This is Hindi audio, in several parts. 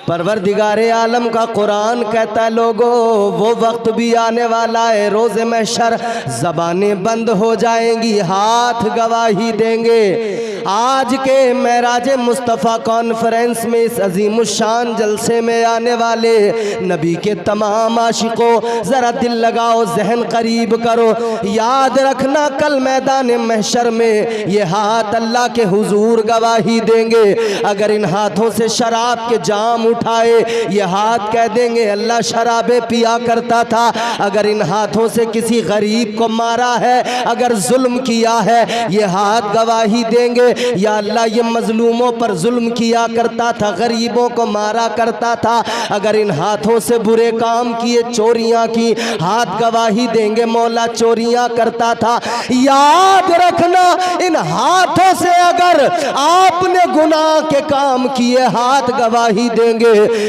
परवरदिगारे आलम का कुरान कहता है लोगो वो वक्त भी आने वाला है, रोज़े महशर ज़बानें बंद हो जाएंगी, हाथ गवाही देंगे। आज के मेराज मुस्तफ़ा कॉन्फ्रेंस में इस अजीमुशान जलसे में आने वाले नबी के तमाम आशिकों ज़रा दिल लगाओ, जहन करीब करो, याद रखना कल मैदान महशर में ये हाथ अल्लाह के हुजूर गवाही देंगे। अगर इन हाथों से शराब के जाम उठाए ये हाथ कह देंगे अल्लाह शराबे पिया करता था। अगर इन हाथों से किसी गरीब को मारा है, अगर जुल्म किया है, ये हाथ गवाही देंगे या अल्लाह ये मजलूमों पर जुल्म किया करता था, गरीबों को मारा करता था। अगर इन हाथों से बुरे काम किए, चोरियां की, हाथ गवाही देंगे मौला चोरियां करता था। याद रखना इन हाथों से अगर आपने गुनाह के काम किए हाथ गवाही देंगे।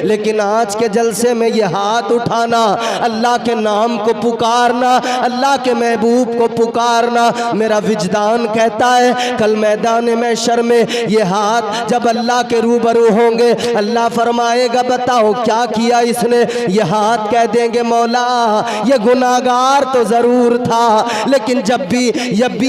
लेकिन आज के जलसे में ये हाथ उठाना, अल्लाह के नाम को पुकारना, अल्लाह के महबूब को पुकारना, मेरा विजदान कहता है कल मैदान महशर में ये हाथ जब अल्लाह के रूबरू होंगे, अल्लाह फरमाएगा बताओ क्या किया इसने। ये हाथ कह देंगे मौला ये गुनाहगार तो ज़रूर था, लेकिन जब भी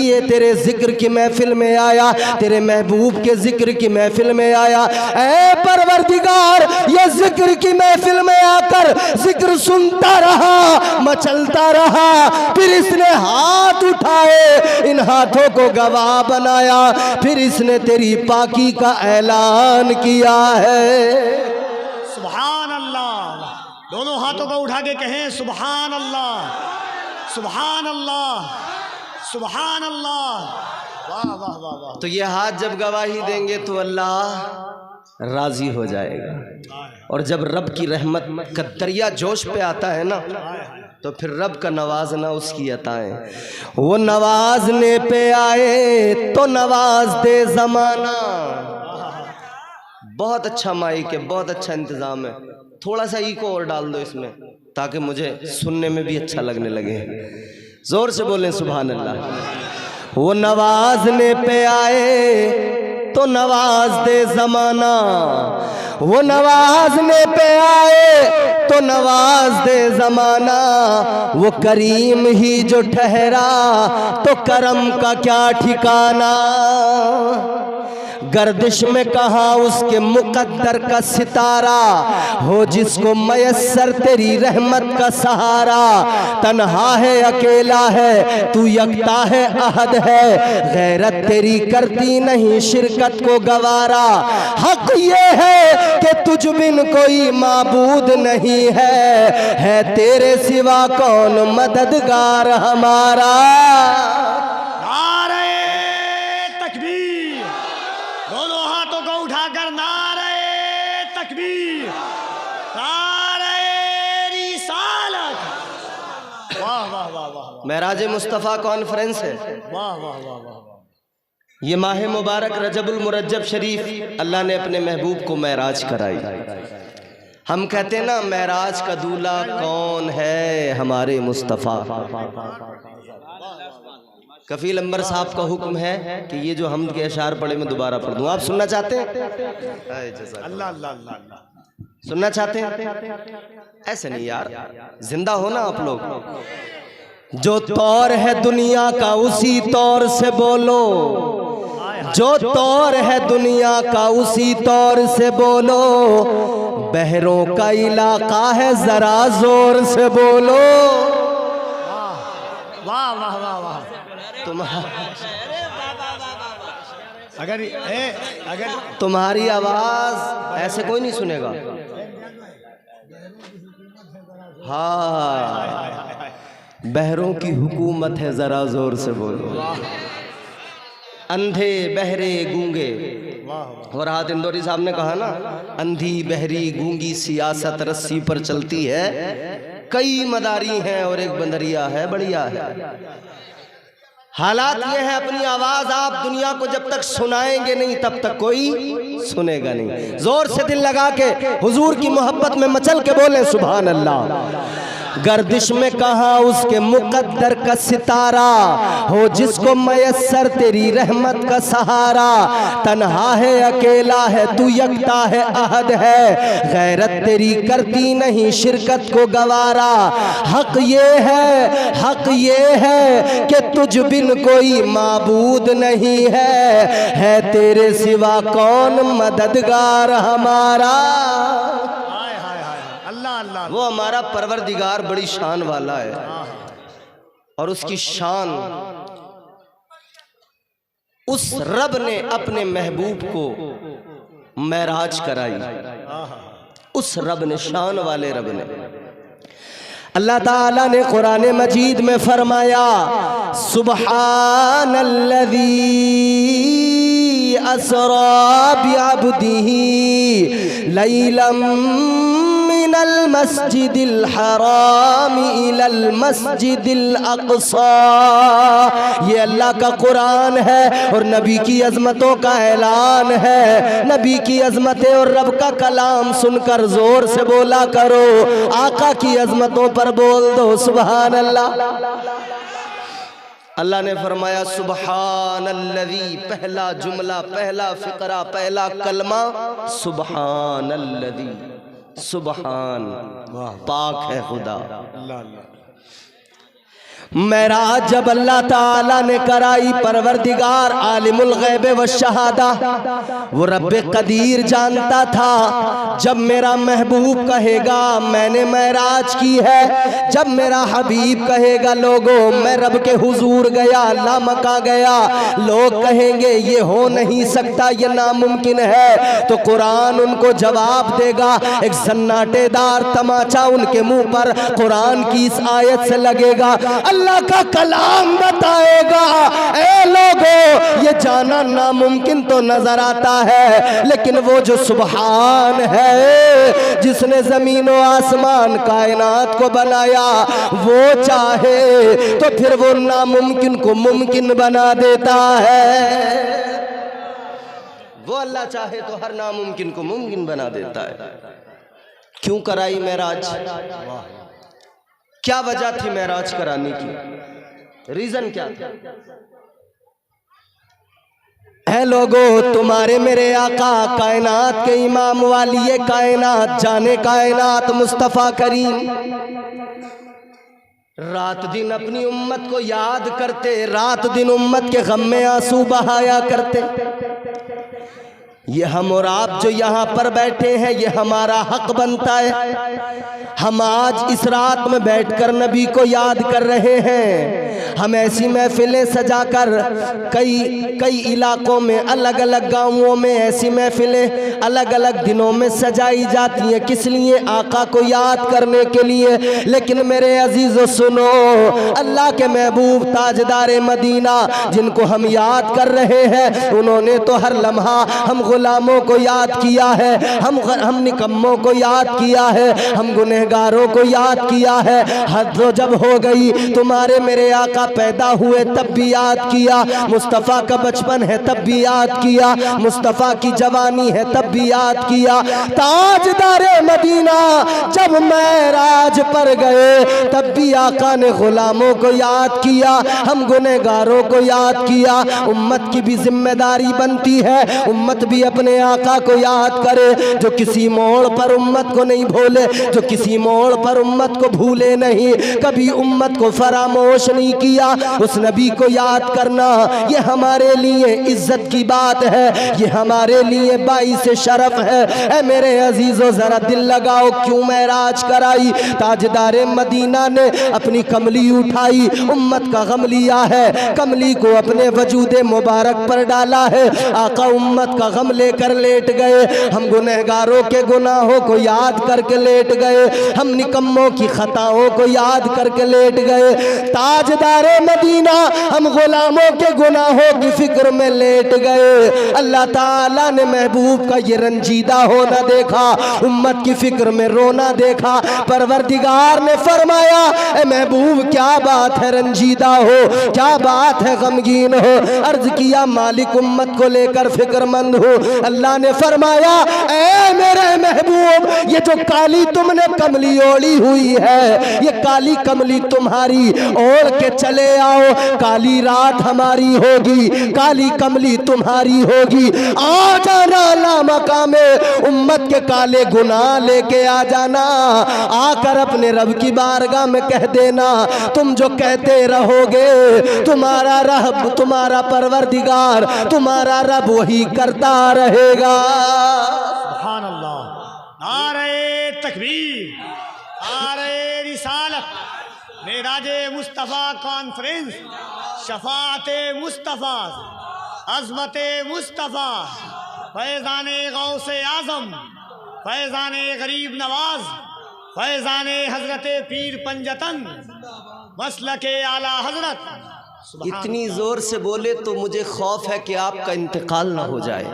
ये तेरे जिक्र की महफिल में आया, तेरे महबूब के जिक्र की महफिल में आया, ऐ परवरदिगार ये जिक्र की महफिल में आकर जिक्र सुनता रहा, मचलता रहा, फिर इसने हाथ उठाए, इन हाथों को गवाह बनाया, फिर इसने तेरी पाकी का ऐलान किया है। सुभान अल्लाह, दोनों हाथों को उठा के कहें सुभान अल्लाह, सुभान अल्लाह, सुभान अल्लाह। वाह वाह वाह वाह। तो ये हाथ जब गवाही देंगे तो अल्लाह राजी हो जाएगा। और जब रब की रहमत का दरिया जोश पे आता है ना, तो फिर रब का नवाजना उसकी अताएं, वो नवाजने पे आए तो नवाज दे जमाना। बहुत अच्छा माइक है, बहुत अच्छा इंतजाम है, थोड़ा सा इको और डाल दो इसमें ताकि मुझे सुनने में भी अच्छा लगने लगे। जोर से बोलें सुभान अल्लाह। वो नवाजने पे आए तो नवाज दे जमाना, वो नवाजने पे आए तो नवाज दे जमाना, वो करीम ही जो ठहरा तो करम का क्या ठिकाना। गर्दिश में कहा उसके मुकद्दर का सितारा, हो जिसको मयस्सर तेरी रहमत का सहारा। तन्हा है अकेला है तू यकता है अहद है, गैरत तेरी करती नहीं शिरकत को गवारा। हक ये है कि तुझ बिन कोई माबूद नहीं है तेरे सिवा कौन मददगार हमारा। मेराज मुस्तफ़ा कॉन्फ्रेंस है। वाह वाह वाह वाह। ये माह मुबारक रजबुल मुरज्जब शरीफ अल्लाह ने अपने महबूब को मेराज कराई। हम कहते हैं ना मेराज का दूल्हा कौन है, हमारे मुस्तफ़ा। कफील अंबर साहब का हुक्म है कि ये जो हमद के अशार पढ़े मैं दोबारा पढ़ दूं। आप सुनना चाहते हैं? अल्लाह अल्लाह अल्लाह। सुनना चाहते हैं? ऐसे नहीं यार, जिंदा हो ना आप लोग। जो तौर है दुनिया का उसी तौर से बोलो, जो तौर है दुनिया का उसी तौर से बोलो, बहरों का इलाका है जरा जोर से बोलो। वाह वाह वाह वाह। अगर तुम्हारी आवाज ऐसे कोई नहीं सुनेगा। हाँ, बहरों की हुकूमत है जरा जोर से बोलो। अंधे बहरे गूंगे, और हाथ इंदौरी साहब ने कहा ना, अंधी बहरी गूंगी सियासत रस्सी पर चलती है, कई मदारी हैं और एक बंदरिया है बढ़िया है। हालात ये है अपनी आवाज आप दुनिया को जब तक सुनाएंगे नहीं तब तक कोई सुनेगा नहीं। जोर से दिल लगा के हुजूर की मोहब्बत में मचल के बोले सुभान अल्लाह। गर्दिश में कहाँ उसके मुकद्दर का सितारा, हो जिसको मयस्सर तेरी रहमत का सहारा। तन्हा है अकेला है तू यकता है अहद है, गैरत तेरी करती नहीं शिरकत को गवारा। हक ये है कि तुझ बिन कोई माबूद नहीं है तेरे सिवा कौन मददगार हमारा। हाय हाय हाय अल्लाह अल्लाह। वो हमारा परवरदिगार बड़ी शान वाला है और उसकी शान, उस रब ने अपने महबूब को महराज कराई। उस रब ने, शान वाले रब ने, अल्लाह ताला ने कुरान मजीद में फरमाया सुब्हानल्लज़ी असरा बिअब्दिही लैलम मिनल मस्जिदिल हराम इलल मस्जिदिल अक़सा। ये अल्लाह का कुरान है और नबी की अजमतों का ऐलान है। नबी की अजमतें और रब का कलाम सुनकर जोर से बोला करो, आका की अजमतों पर बोल दो सुभान अल्लाह। अल्लाह ने फरमाया सुब्हानल्लज़ी, पहला जुमला, पहला फिक्रा, पहला कलमा सुब्हानल्लज़ी, सुब्हान, पाक है खुदा। अल्लाह अल्लाह। मेराज जब अल्लाह ताला ने कराई, परवरदिगार आलिमुल गैब व शहादा, वो रब्बे कदीर जानता था जब मेरा महबूब कहेगा मैंने मेराज की है, जब मेरा हबीब कहेगा लोगों मैं रब के हुजूर गया, लामका गया, लोग कहेंगे ये हो नहीं सकता, ये नामुमकिन है, तो कुरान उनको जवाब देगा। एक सन्नाटेदार तमाचा उनके मुंह पर कुरान की इस आयत से लगेगा, अल्लाह का कलाम बताएगा ए लोगों ये जाना नामुमकिन तो नजर आता है, लेकिन वो जो सुब्हान है जिसने जमीन और आसमान कायनात को बनाया, वो चाहे तो फिर वो नामुमकिन को मुमकिन बना देता है। वो अल्लाह चाहे तो हर नामुमकिन को मुमकिन बना देता है। क्यों कराई मेराज? क्या वजह थी मेराज कराने की? रीजन क्या था? है लोगों तुम्हारे मेरे आका कायनात के इमाम वाली कायनात जाने कायनात मुस्तफ़ा करीम रात दिन अपनी उम्मत को याद करते, रात दिन उम्मत के गम में आंसू बहाया करते। ये हम और आप जो यहाँ पर बैठे हैं ये हमारा हक बनता है। हम आज इस रात में बैठकर नबी को याद कर रहे हैं। हम ऐसी महफिलें सजाकर कई इलाकों में, अलग अलग गांवों में ऐसी महफिलें अलग अलग दिनों में सजाई जाती हैं। किस लिए? आका को याद करने के लिए। लेकिन मेरे अजीजों सुनो, अल्लाह के महबूब ताजदार मदीना जिनको हम याद कर रहे हैं, उन्होंने तो हर लम्हा हम गुलामों को याद किया है, हम निकम्मों को याद किया है, हम गुनहगारों को याद किया है। हद तो जब हो गई, तुम्हारे मेरे आका पैदा हुए तब भी याद किया, मुस्तफ़ा का बचपन है तब भी याद किया, मुस्तफ़ा की जवानी है तब भी याद किया। ताजदारे मदीना जब मेराज पर गए तब भी आका ने गुलामों को याद किया, हम गुनहगारों को याद किया। उम्मत की भी जिम्मेदारी बनती है, उम्मत भी अपने आका को याद करे। जो किसी मोड़ पर उम्मत को नहीं भूले, जो किसी मोड़ पर उम्मत को भूले नहीं, कभी उम्मत को फरामोश नहीं किया, उस नबी को याद करना ये हमारे लिए इज्जत की बात है, ये हमारे लिए बाइस शरफ है। ऐ मेरे अजीजों जरा दिल लगाओ, क्यों मेराज कराई? ताजदारे मदीना ने अपनी कमली उठाई, उम्मत का गम लिया है, कमली को अपने वजूदे मुबारक पर डाला है। आका उम्मत का गम लेकर लेट गए, हम गुनहगारों के गुनाहों को याद करके लेट गए, हम निकम्मों की खताओं को याद करके लेट गए। ताजदारे मदीना हम गुलामों के गुनाहों की फिक्र में लेट गए। अल्लाह ताला ने महबूब का ये रंजीदा होना देखा, उम्मत की फिक्र में रोना देखा। परवरदिगार ने फरमाया ए महबूब क्या बात है रंजीदा हो, क्या बात है गमगीन हो? अर्ज किया मालिक उम्मत को लेकर फिक्रमंद हो। अल्लाह ने फरमाया ए मेरे महबूब मालूम ये जो काली तुमने कमली ओढ़ी हुई है, ये काली कमली तुम्हारी ओढ़ के चले आओ, काली रात हमारी होगी, काली कमली तुम्हारी होगी। आ जाना अल्लाह मकामे उम्मत के काले गुनाह लेके आ जाना, आकर अपने रब की बारगाह में कह देना, तुम जो कहते रहोगे तुम्हारा रब, तुम्हारा परवरदिगार, तुम्हारा रब वही करता रहेगा। सुभान अल्लाह। नारे तकबीर, नारे रिसालत, मेराजे मुस्तफ़ा कॉन्फ्रेंस, शफाअते मुस्तफ़ा, अज़मते मुस्तफ़ा, फैज़ाने गौसे आज़म, फैज़ाने गरीब नवाज, फैज़ाने हज़रत पीर पंजतन, मसलके आला हज़रत। इतनी जोर से बोले तो मुझे खौफ है कि आपका इंतकाल ना हो जाए।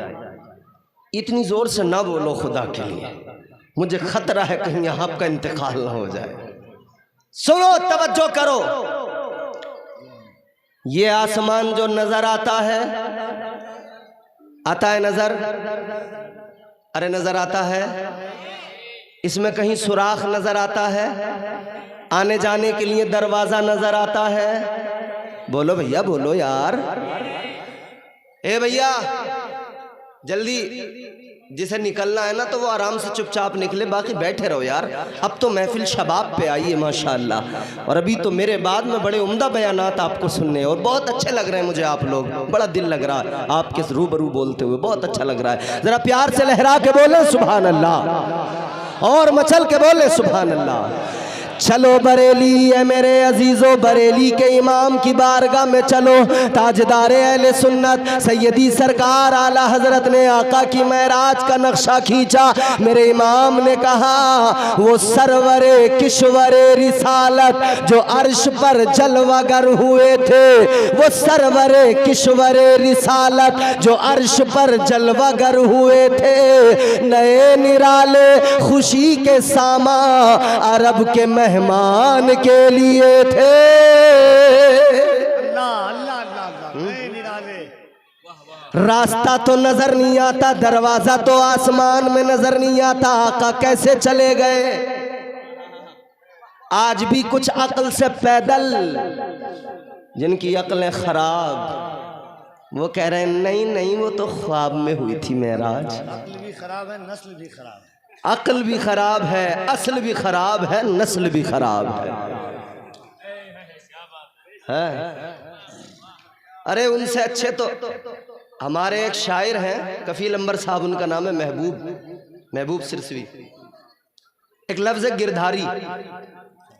इतनी जोर से ना बोलो खुदा के लिए, मुझे खतरा है कहीं आपका इंतकाल ना हो जाए। सुनो, तवज्जो करो। ये आसमान जो नजर आता है नजर, अरे नजर आता है, इसमें कहीं सुराख नजर आता है, आने जाने के लिए दरवाजा नजर आता है। बोलो भैया, बोलो यार, ए भैया जल्दी, जिसे निकलना है ना तो वो आराम से चुपचाप निकले, बाकी बैठे रहो यार। अब तो महफिल शबाब पे आई है माशाअल्लाह, और अभी तो मेरे बाद में बड़े उम्दा बयानात आपको सुनने, और बहुत अच्छे लग रहे हैं मुझे आप लोग, बड़ा दिल लग रहा है आपके रूबरू बोलते हुए, बहुत अच्छा लग रहा है। जरा प्यार से लहरा के बोले सुभान अल्लाह, और मचल के बोले सुभान अल्लाह। चलो बरेली है मेरे अजीजों, बरेली के इमाम की बारगाह में चलो। ताजदार अहले सुन्नत सैयदी सरकार आला हजरत ने आका की महराज का नक्शा खींचा। मेरे इमाम ने कहा वो सरवरे किश्वरे रिसालत जो अर्श पर जलवागर हुए थे, वो सरवरे किश्वरे रिसालत जो अर्श पर जलवागर हुए थे, नए निराले खुशी के सामा अरब के मेहमान के लिए थे। अल्लाह अल्लाह अल्लाह, नए निराले। रास्ता तो नजर नहीं आता, दरवाजा तो आसमान में नजर नहीं आता, आका कैसे चले गए? आज भी कुछ अक्ल से पैदल, जिनकी अक्लें खराब, वो कह रहे हैं नहीं नहीं वो तो ख्वाब में हुई थी मेराज। अक्ल भी खराब है, नस्ल भी खराब है। अक्ल भी खराब है, असल भी खराब है, नस्ल भी खराब है। अरे उनसे अच्छे तो हमारे एक शायर हैं, कफील अंबर साहब, उनका नाम है महबूब सिरसवी। एक लफ्ज है गिरधारी,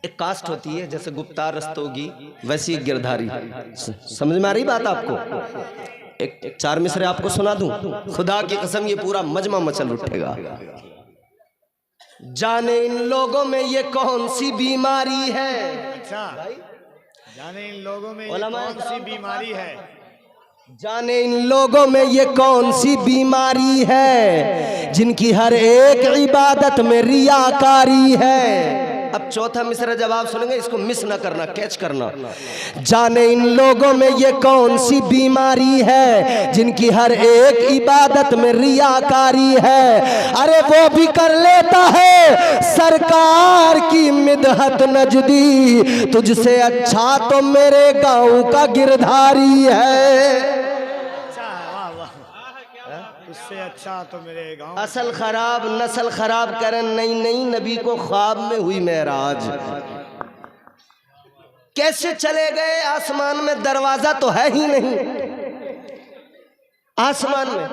एक कास्ट होती है जैसे गुप्तार रस्तोगी, वैसी एक गिरधारी। समझ में आ रही बात आपको? एक चार मिसरे आपको सुना दूं, खुदा की कसम ये पूरा मजमा मचल उठेगा। जाने इन लोगों में ये कौन सी बीमारी है। अच्छा, जाने इन लोगों में ये कौन सी बीमारी है, जाने इन लोगों में ये कौन सी बीमारी है, जिनकी हर एक इबादत में रियाकारी है। अब चौथा मिसरा जब आप सुनेंगे इसको मिस ना करना, कैच करना। जाने इन लोगों में ये कौन सी बीमारी है, जिनकी हर एक इबादत में रियाकारी है। अरे वो भी कर लेता है सरकार की मिदहत नजदी, तुझसे अच्छा तो मेरे गांव का गिरधारी है। उससे अच्छा तो मेरे गांव। असल खराब नस्ल खराब करें, नहीं नहीं नबी को ख्वाब में हुई मेराज। कैसे चले गए? आसमान में दरवाजा तो है ही नहीं। आसमान में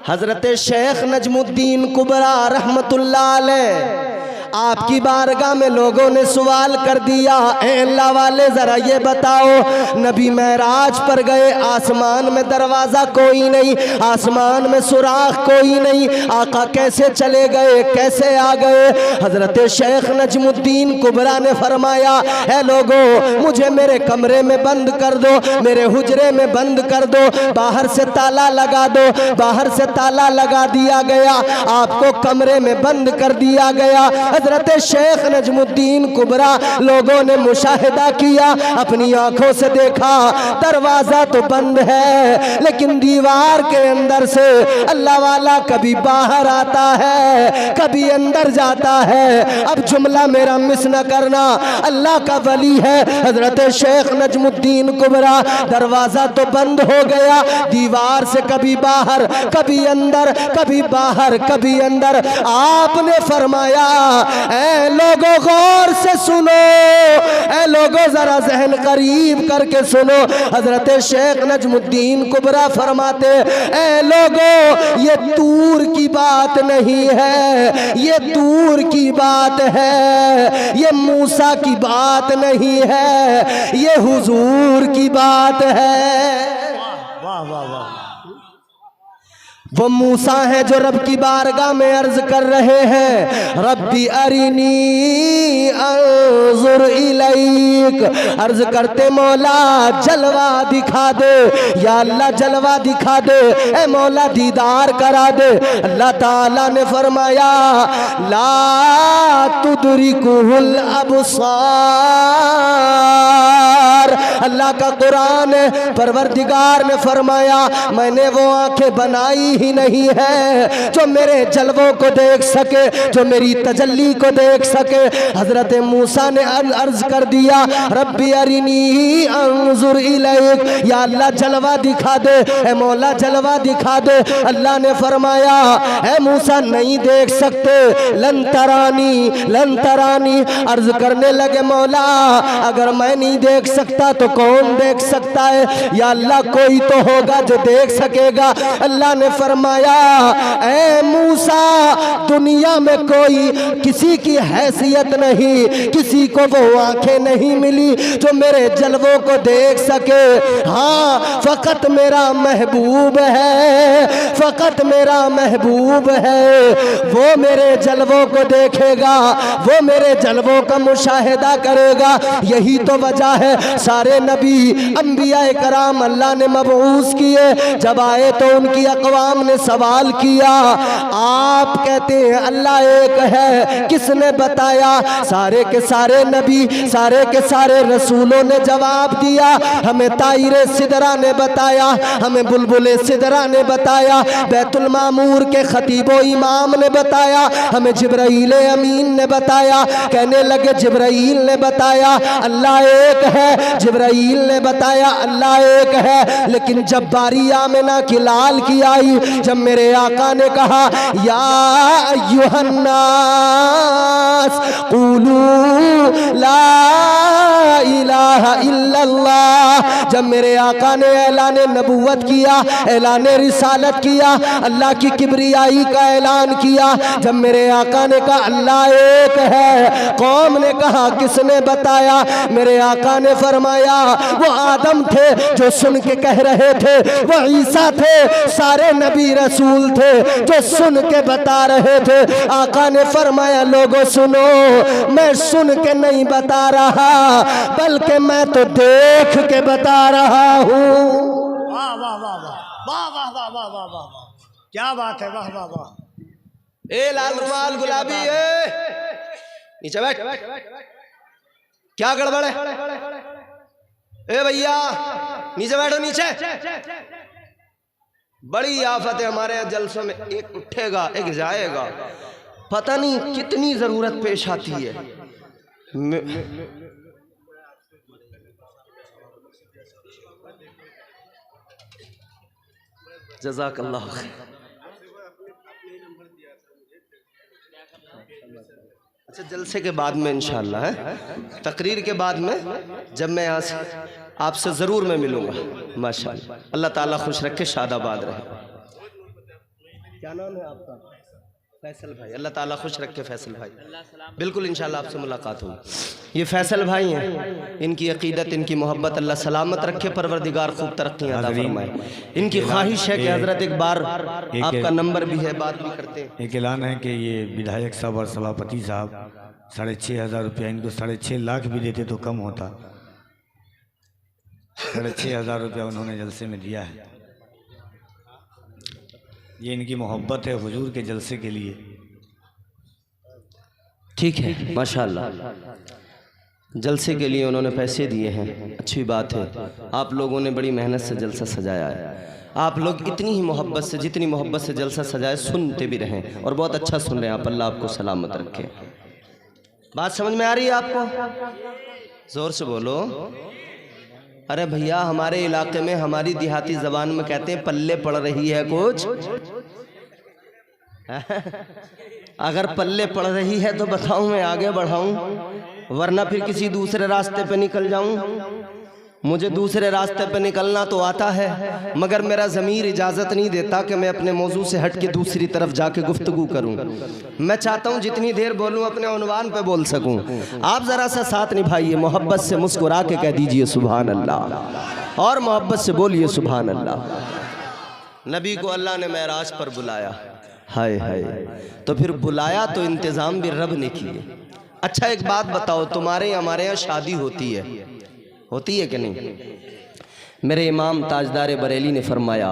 हजरत शेख नजमुद्दीन कुबरा रहमतुल्लाह अलैह आपकी बारगाह में लोगों ने सवाल कर दिया, ए अल्लाह वाले जरा ये बताओ, नबी महराज पर गए, आसमान में दरवाजा कोई नहीं, आसमान में सुराख कोई नहीं, आका कैसे चले गए, कैसे आ गए? हजरत शेख नजमुद्दीन कुबरा ने फरमाया, है लोगों मुझे मेरे कमरे में बंद कर दो, मेरे हुजरे में बंद कर दो, बाहर से ताला लगा दो। बाहर से ताला लगा दिया गया, आपको कमरे में बंद कर दिया गया। हजरत शेख नजमुद्दीन कुबरा लोगों ने मुशाहिदा किया, अपनी आंखों से देखा दरवाजा तो बंद है लेकिन दीवार के अंदर से अल्लाह वाला कभी बाहर आता है कभी अंदर जाता है। अब जुमला मेरा मिस न करना, अल्लाह का वली है हजरत शेख नजमुद्दीन कुबरा। दरवाजा तो बंद हो गया, दीवार से कभी बाहर कभी अंदर, कभी बाहर कभी अंदर। आपने फरमाया ऐ लोगों गौर से सुनो, ऐ लोगों जरा जहन करीब करके सुनो। हजरत शेख नजमुद्दीन कुबरा फरमाते ऐ लोगों ये तूर की बात नहीं है, ये तूर की बात है, ये मूसा की बात नहीं है, ये हुजूर की बात है। वाह वाह वाह। वो मूसा है जो रब की बारगाह में अर्ज कर रहे हैं रब्बी अरिनी अंजुर इलैक। अर्ज करते मौला जलवा दिखा दे, या अल्लाह जलवा दिखा दे, ए मौला दीदार करा दे। अल्लाह ताला ने फरमाया ला तुदरिकुहुल अबसार। अल्लाह का कुरान है, परवरदिगार ने फरमाया मैंने वो आंखें बनाई ही नहीं है जो मेरे जलवों को देख सके, जो मेरी तजल्ली को देख सके। हजरत मूसा ने अर्ज कर दिया रब्बी अरिनी अंजुर इलैक, या अल्लाह जलवा दिखा दे, ए मौला जलवा दिखा दे। अल्लाह ने फरमाया ए मूसा नहीं देख सकते, लन तरानी। अर्ज करने लगे मौला अगर मैं नहीं देख सकता तो कौन देख सकता है? या अल्लाह कोई तो होगा जो देख सकेगा। अल्लाह ने फरमाया ऐ मूसा दुनिया में कोई किसी की हैसियत नहीं, किसी को वो आंखें नहीं मिली जो मेरे जलवों को देख सके। हाँ फकत मेरा महबूब है, फकत मेरा महबूब है, वो मेरे जलवों को देखेगा, वो मेरे जलवों का मुशाहिदा करेगा। यही तो वजह है सारे नबी अंबिया कराम अल्लाह ने मबऊस किए, जब आए तो उनकी अक़वाम ने सवाल किया आप कहते हैं अल्लाह एक है, किसने बताया? सारे के सारे नबी, सारे के सारे रसूलों ने जवाब दिया हमें ताइरे सिदरा ने बताया, हमें बुलबुले सिदरा ने बताया, बैतुल मामूर के खतीबो इमाम ने बताया, हमें जिब्राईल अमीन ने बताया। कहने लगे जिब्राईल ने बताया अल्लाह एक है, जिब्राईल ने बताया अल्लाह एक है। लेकिन जब बारी आमिना की लाल की आई, जब मेरे आका ने कहा या अय्युहन्नास क़ूलू ला इलाहा इल्लल्लाह, जब मेरे आका ने ऐलान नबूवत किया, ऐलान रिसालत किया, अल्लाह की किबरियाई का ऐलान किया, जब मेरे आका ने कहा अल्लाह एक है, कौम ने कहा किसने बताया? मेरे आका ने फरमाया वो आदम थे जो सुन के कह रहे थे, वो ईसा थे, सारे नबी रसूल थे जो सुन के बता रहे थे। आका ने फरमाया लोगों सुनो, मैं सुन के नहीं बता रहा बल्कि मैं तो देख के बता रहा हूँ। वाह वाह वाह वाह वाह वाह वाह वाह वाह वाह, क्या बात है, वाह वाह वाह। ए लाल रुमाल गुलाबी नीचे बैठ, क्या गड़बड़ है? ए भैया नीचे बैठो, नीचे। बड़ी आफत है हमारे जलसों में, एक उठेगा एक जाएगा, पता नहीं कितनी जरूरत पेश आती है। जज़ाकल्लाह खैर। अच्छा जलसे के बाद में इंशाअल्लाह है, तकरीर के बाद में जब मैं यहाँ से आपसे ज़रूर मैं मिलूँगा माशाअल्लाह। अल्लाह ताला खुश रखे, शादाबाद रहे। क्या नाम है आपका? फैसल भाई। अल्लाह ताला खुश रखे फैसल भाई, बिल्कुल इंशाअल्लाह आपसे मुलाकात होगी। ये फैसल भाई हैं, इनकी अकीदत इनकी मोहब्बत अल्लाह सलामत रखे, परवरदिगार खूब तरक्की अता फरमाए। इनकी ख्वाहिश है कि हज़रत एक बार आपका नंबर भी है, बात भी करते हैं। एक ऐलान है कि ये विधायक साहब और सभापति साहब 6,500 रुपया, इनको 6.5 लाख भी देते तो कम होता। 6,500 रुपया उन्होंने जलसे में दिया है। ये इनकी मोहब्बत है हुजूर के जलसे के लिए। ठीक है, माशाल्लाह। जलसे के लिए उन्होंने पैसे दिए हैं, अच्छी बात है। आप लोगों ने बड़ी मेहनत से जलसा सजाया है। आप लोग इतनी ही मोहब्बत से, जितनी मोहब्बत से जलसा सजाए, सुनते भी रहें और बहुत अच्छा सुन रहे हैं आप। अल्लाह आपको सलामत रखे। बात समझ में आ रही है आपको? जोर से बोलो। अरे भैया, हमारे इलाके में हमारी देहाती ज़बान में कहते हैं पल्ले पड़ रही है कुछ। अगर पल्ले पड़ रही है तो बताऊं, मैं आगे बढ़ाऊं, वरना फिर किसी दूसरे रास्ते पे निकल जाऊं। मुझे दूसरे रास्ते पे निकलना तो आता है, मगर मेरा ज़मीर इजाज़त नहीं देता कि मैं अपने मौजू से हट के दूसरी तरफ जाके गुफ्तगू करूं। मैं चाहता हूं जितनी देर बोलूं अपने उन्वान पे बोल सकूं। आप ज़रा सा साथ निभाइए, मोहब्बत से मुस्कुरा के कह दीजिए सुभान अल्लाह, और मोहब्बत से बोलिए सुभान अल्लाह। नबी को अल्लाह ने मेराज पर बुलाया, हाय हाय, तो फिर बुलाया तो इंतज़ाम भी रब ने किए। अच्छा एक बात बताओ, तुम्हारे हमारे यहाँ शादी होती है कि नहीं? मेरे इमाम ताजदार बरेली ने फरमाया,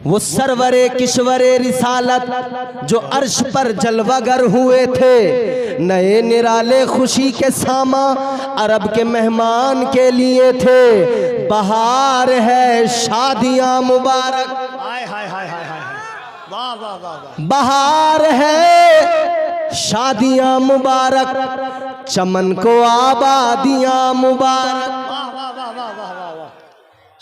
वो सरवरे किश्वरे रिसालत जो अर्श पर जलवागर हुए थे, नए निराले खुशी के सामा अरब के मेहमान के लिए थे। बहार है शादियां मुबारक, हाय हाय हाय हाय हाय, वाह वाह वाह वाह। बहार है शादियां मुबारक, चमन को आबादियां मुबारक। वाह वाह वाह वाह वाह वाह वाह।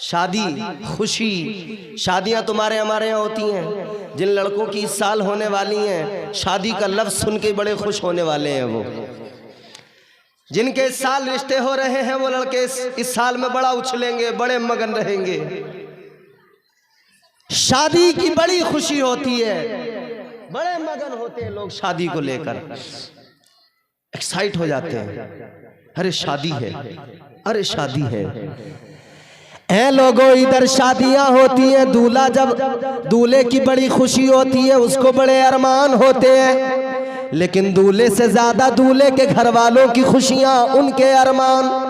शादी, खुशी, शादियां तुम्हारे हमारे यहाँ होती हैं। जिन लड़कों की इस साल होने वाली हैं, शादी का लफ्ज़ सुन के बड़े खुश होने वाले हैं। वो जिनके इस साल रिश्ते हो रहे हैं, वो लड़के इस साल में बड़ा उछलेंगे, बड़े मगन रहेंगे। शादी की बड़ी खुशी होती है, बड़े मगन होते हैं लोग शादी को लेकर, एक्साइट हो जाते हैं। अरे शादी है, अरे शादी है। ऐ लोगों, इधर शादियां होती हैं, दूल्हा जब दूल्हे की बड़ी खुशी होती है, उसको बड़े अरमान होते हैं, लेकिन दूल्हे से ज्यादा दूल्हे के घर वालों की खुशियां, उनके अरमान।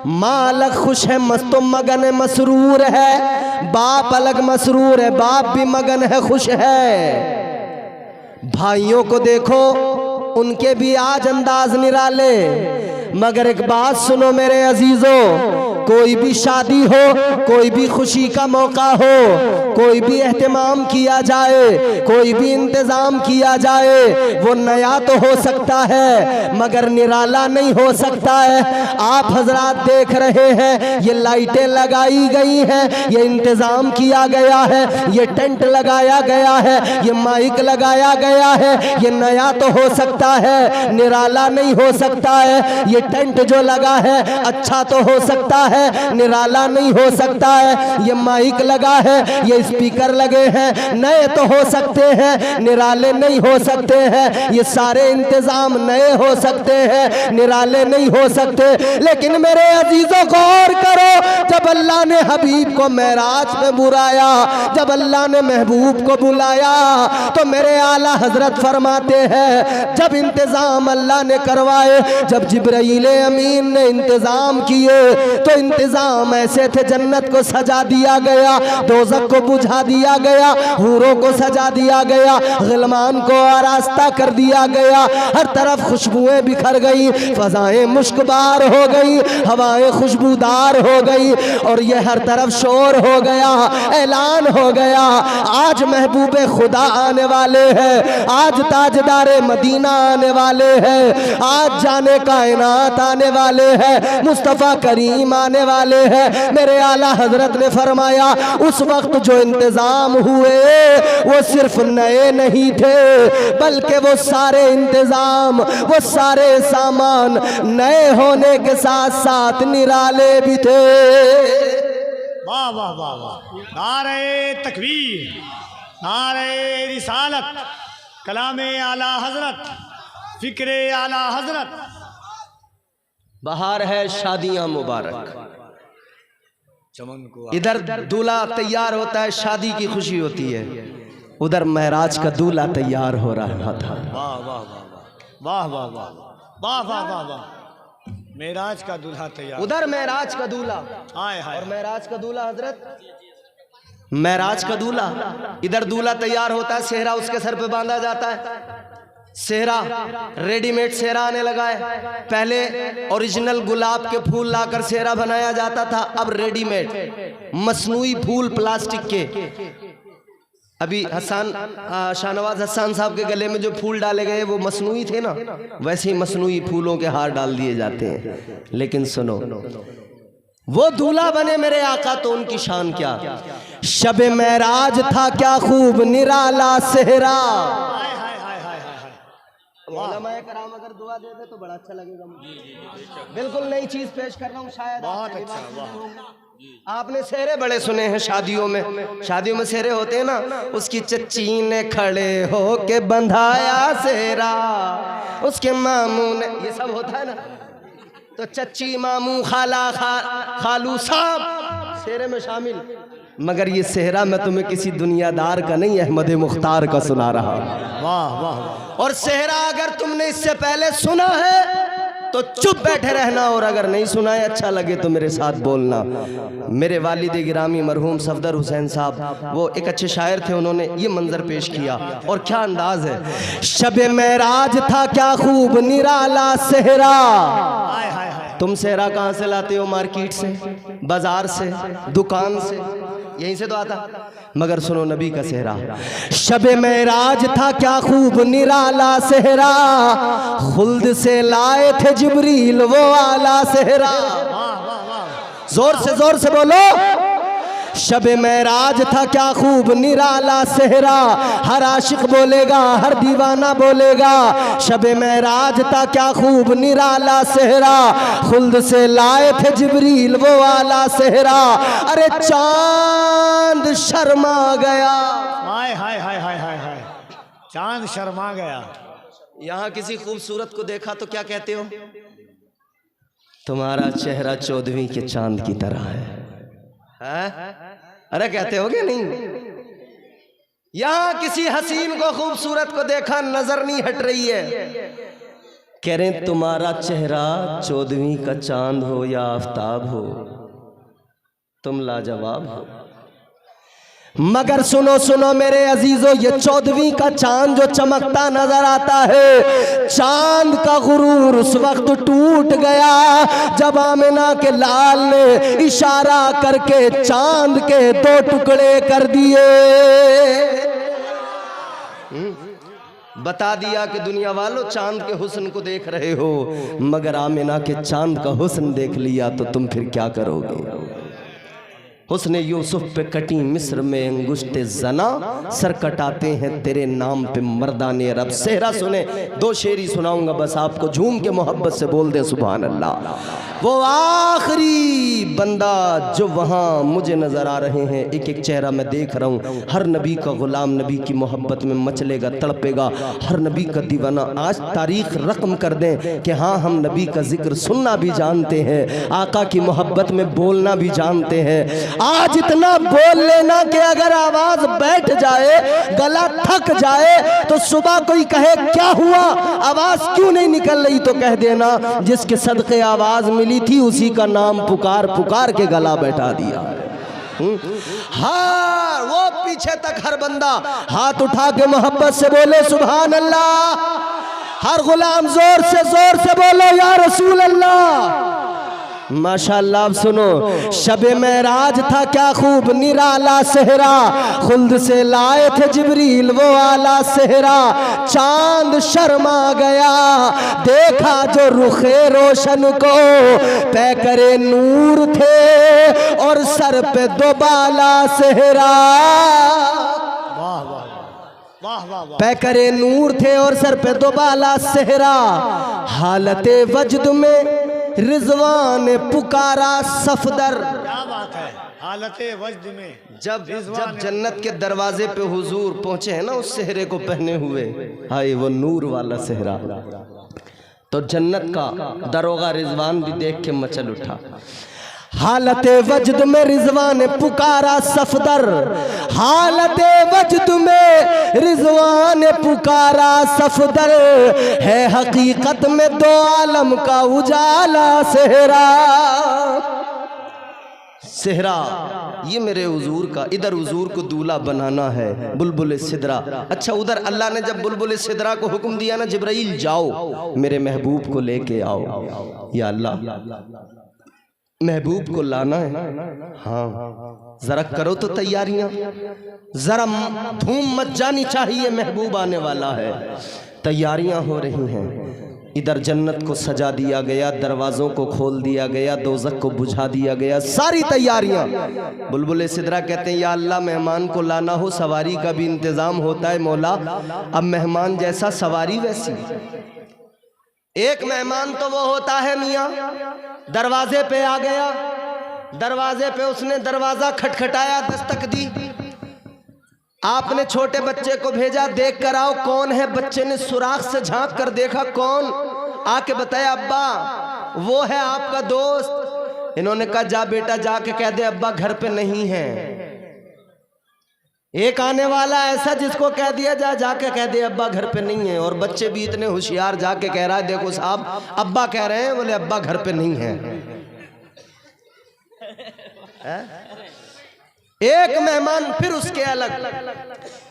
माँ अलग खुश है, मस्तो मगन है, मसरूर है, बाप अलग मसरूर है, बाप भी मगन है, खुश है। भाइयों को देखो, उनके भी आज अंदाज निराले। मगर एक बात सुनो मेरे अजीजों, कोई भी शादी हो, कोई भी खुशी का मौका हो, कोई भी एहतमाम किया जाए, कोई भी इंतज़ाम किया जाए, वो नया तो हो सकता है मगर निराला नहीं हो सकता है। आप हजरात देख रहे हैं, ये लाइटें लगाई गई हैं, ये इंतज़ाम किया गया है, ये टेंट लगाया गया है, ये माइक लगाया गया है, ये नया तो हो सकता है, निराला नहीं हो सकता है। ये टेंट जो लगा है अच्छा तो हो सकता है, निराला नहीं हो सकता है। ये माइक लगा है, ये स्पीकर लगे हैं, नए तो हो सकते हैं, निराले नहीं हो सकते हैं। ये सारे इंतजाम नए हो सकते हैं, निराले नहीं हो सकते। लेकिन मेरे अजीजों को और करो, जब अल्लाह ने हबीब को मेराज में बुलाया, जब अल्लाह ने महबूब को बुलाया, तो मेरे आला हजरत फरमाते हैं, जब इंतजाम अल्लाह ने करवाए, जब जिब्राइल अमीन ने इंतजाम किए, तो इंतजाम ऐसे थे, जन्नत को सजा दिया गया, दोज़ख को बुझा दिया गया, हूरों को सजा दिया गया, ग़िलमान को आरास्ता कर दिया गया, हर तरफ खुशबुएं बिखर गई, फ़ज़ाएं मुश्कबार हो गई, हवाएं खुशबूदार हो गई, और ये हर तरफ शोर हो गया, ऐलान हो गया, आज महबूब खुदा आने वाले हैं, आज ताजदार मदीना आने वाले हैं, आज जाने कायनात आने वाले हैं, मुस्तफ़ा करीम आने वाले हैं। मेरे आला हजरत ने फरमाया, उस वक्त जो इंतजाम हुए वो सिर्फ नए नहीं थे, बल्कि वो सारे इंतजाम, वो सारे सामान नए होने के साथ साथ निराले भी थे। वाह वाह वाह वाह। नारे तकबीर, नारे रिसालत, कलामे आला हजरत, फिक्रे आला हजरत। बहार है शादियां मुबारक। चमन को इधर दूल्हा तैयार होता है, शादी की खुशी होती है, उधर महराज का दूल्हा तैयार हो रहा था। वाह वाह वाह वाह वाह वाह वाह वाह वाह वाह। मेराज का दूल्हा तैयार, उधर महराज का दूल्हा, हाय हाय। और महराज का दूल्हा हजरत, महराज का दूल्हा, इधर दूल्हा तैयार होता है, सेहरा उसके सर पे बांधा जाता है, सेहरा, रेडीमेड सेहरा आने लगा है। पहले ओरिजिनल गुलाब के फूल लाकर सेहरा बनाया जाता था, अब रेडीमेड मसनूई फूल प्लास्टिक के। अभी शाहनवाज हसन साहब के गले में जो फूल डाले गए वो मसनूई थे ना, वैसे ही मसनूई फूलों के हार डाल दिए जाते हैं। लेकिन सुनो, वो दूल्हा बने मेरे आका तो उनकी शान क्या। शबे महराज था क्या खूब निराला सेहरा। उलमाए कराम अगर दुआ दे दे तो बड़ा अच्छा लगेगा मुझे। बिल्कुल नई चीज पेश कर रहा हूँ, शायद बहुत अच्छा। आपने सेहरे बड़े सुने हैं शादियों में, शादियों में सेहरे होते हैं ना। उसकी चच्ची ने खड़े हो के बंधाया सेहरा, उसके मामू ने, ये सब होता है ना। तो चच्ची, मामू, खाला, खालू सब सेहरे में शामिल। मगर ये सेहरा मैं तुम्हें किसी दुनियादार का नहीं, अहमद मुख्तार का सुना रहा। वाह वाह। और सेहरा अगर तुमने इससे पहले सुना है तो चुप बैठे रहना, और अगर नहीं सुना है अच्छा लगे तो मेरे साथ बोलना। मेरे वालिद गिरामी मरहूम सफदर हुसैन साहब वो एक अच्छे शायर थे, उन्होंने ये मंजर पेश किया और क्या अंदाज है। शबे महराज था क्या खूब निराला सेहरा। तुम सेहरा कहाँ से लाते हो? मार्केट से, बाजार से, दुकान से, यहीं से तो आता। मगर सुनो नबी का सेहरा। शबे महराज था क्या खूब निराला सेहरा, खुल्द से लाए थे जिब्रील वो आला सेहरा। जोर से बोलो। शबे महराज था क्या खूब निराला सेहरा, हर आशिक बोलेगा, हर दीवाना बोलेगा। शबे महराज था क्या खूब निराला सेहरा, खुल्द से लाए थे जिब्रील वो आला सेहरा। अरे चांद शर्मा गया। हाय हाय हाय हाय हाय हाय, चांद शर्मा गया। यहाँ किसी खूबसूरत को देखा तो क्या कहते हो? तुम्हारा चेहरा 14वीं के चांद की तरह है। अरे कहते हो क्या नहीं? यहां किसी हसीन को, खूबसूरत को देखा, नजर नहीं हट रही है। कह रहे तुम्हारा चेहरा 14वीं का चांद हो या आफताब हो, तुम लाजवाब हो। मगर सुनो सुनो मेरे अजीजों, ये 14वीं का चांद जो चमकता नजर आता है, चांद का गुरूर उस वक्त टूट गया जब आमिना के लाल ने इशारा करके चांद के 2 टुकड़े कर दिए। बता दिया कि दुनिया वालों चांद के हुस्न को देख रहे हो, मगर आमिना के चांद का हुस्न देख लिया तो तुम फिर क्या करोगे? हुस्ने यूसुफ पे कटी मिस्र में अंगुष्टे जना, सर कटाते हैं तेरे नाम पे मर्दाने अरब। सेहरा सुने, 2 शेरी सुनाऊंगा बस आपको, झूम के मोहब्बत से बोल दे सुभान अल्लाह। वो आखिरी बंदा जो वहाँ मुझे नजर आ रहे हैं, एक एक चेहरा मैं देख रहा हूँ। हर नबी का गुलाम नबी की मोहब्बत में मचलेगा, तड़पेगा, हर नबी का दीवाना। आज तारीख रकम कर दें कि हाँ हम नबी का जिक्र सुनना भी जानते हैं, आका की मोहब्बत में बोलना भी जानते हैं। आज इतना बोल लेना कि अगर आवाज बैठ जाए, गला थक जाए, तो सुबह कोई कहे क्या हुआ, आवाज क्यों नहीं निकल रही, तो कह देना जिसके सदके आवाज मिली थी उसी का नाम पुकार पुकार के गला बैठा दिया। हाँ, वो पीछे तक हर बंदा हाथ उठा के मोहब्बत से बोले सुभान अल्लाह। हर गुलाम जोर से बोलो या रसूल अल्लाह। माशाअल्लाह। अब सुनो, शबे महराज था क्या खूब निराला सेहरा, खुल्द से लाए थे जिब्रील वो आला सेहरा। चांद शर्मा गया देखा जो रुखे रोशन को, पैकरे नूर थे और सर पे 2 बाला सेहरा। वाह वाह वाह वाह वाह। पैकरे नूर थे और सर पे 2 बाला सेहरा। हालते वजद में रिजवान पुकारा सफदर। क्या बात है, हालते वजद में जब जन्नत के दरवाजे पे हुजूर पहुंचे हैं ना उस सेहरे को पहने हुए, हाय वो नूर वाला सेहरा, तो जन्नत का दरोगा रिजवान भी देख के मचल उठा। हालते वजद में रिजवान पुकारा सफदर, हालते वजद में रिजवान पुकारा सफदर, है हकीकत में 2 आलम का उजाला सेहरा। सेहरा ये मेरे हुजूर का, इधर हुजूर को दूल्हा बनाना है बुलबुल सिदरा। अच्छा उधर अल्लाह ने जब बुलबुल सिदरा को हुक्म दिया ना, जिब्राइल जाओ मेरे महबूब को लेके आओ। या अल्लाह महबूब को लाना है, हाँ जरा करो तो तैयारियां, जरा धूम मच जानी चाहिए, महबूब आने वाला है। तैयारियां हो रही हैं, इधर जन्नत को सजा दिया गया, दरवाज़ों को खोल दिया गया, दोज़ख को बुझा दिया गया, सारी तैयारियां। बुलबुल सिदरा कहते हैं या अल्लाह मेहमान को लाना हो सवारी का भी इंतज़ाम होता है मौला, अब मेहमान जैसा सवारी वैसी। एक मेहमान तो वो होता है मियाँ, दरवाजे पे आ गया, दरवाजे पे उसने दरवाज़ा खटखटाया, दस्तक दी, आपने छोटे बच्चे को भेजा देख कर आओ कौन है। बच्चे ने सुराख से झांक कर देखा, कौन? आके बताया अब्बा वो है आपका दोस्त। इन्होंने कहा जा बेटा जाके कह दे अब्बा घर पे नहीं है। एक आने वाला ऐसा जिसको कह दिया जाके कह दे अब्बा घर पे नहीं है, और बच्चे भी इतने होशियार जाके कह रहा है देखो साहब अब्बा कह रहे हैं, बोले अब्बा घर पे नहीं है। एक मेहमान फिर उसके अलग,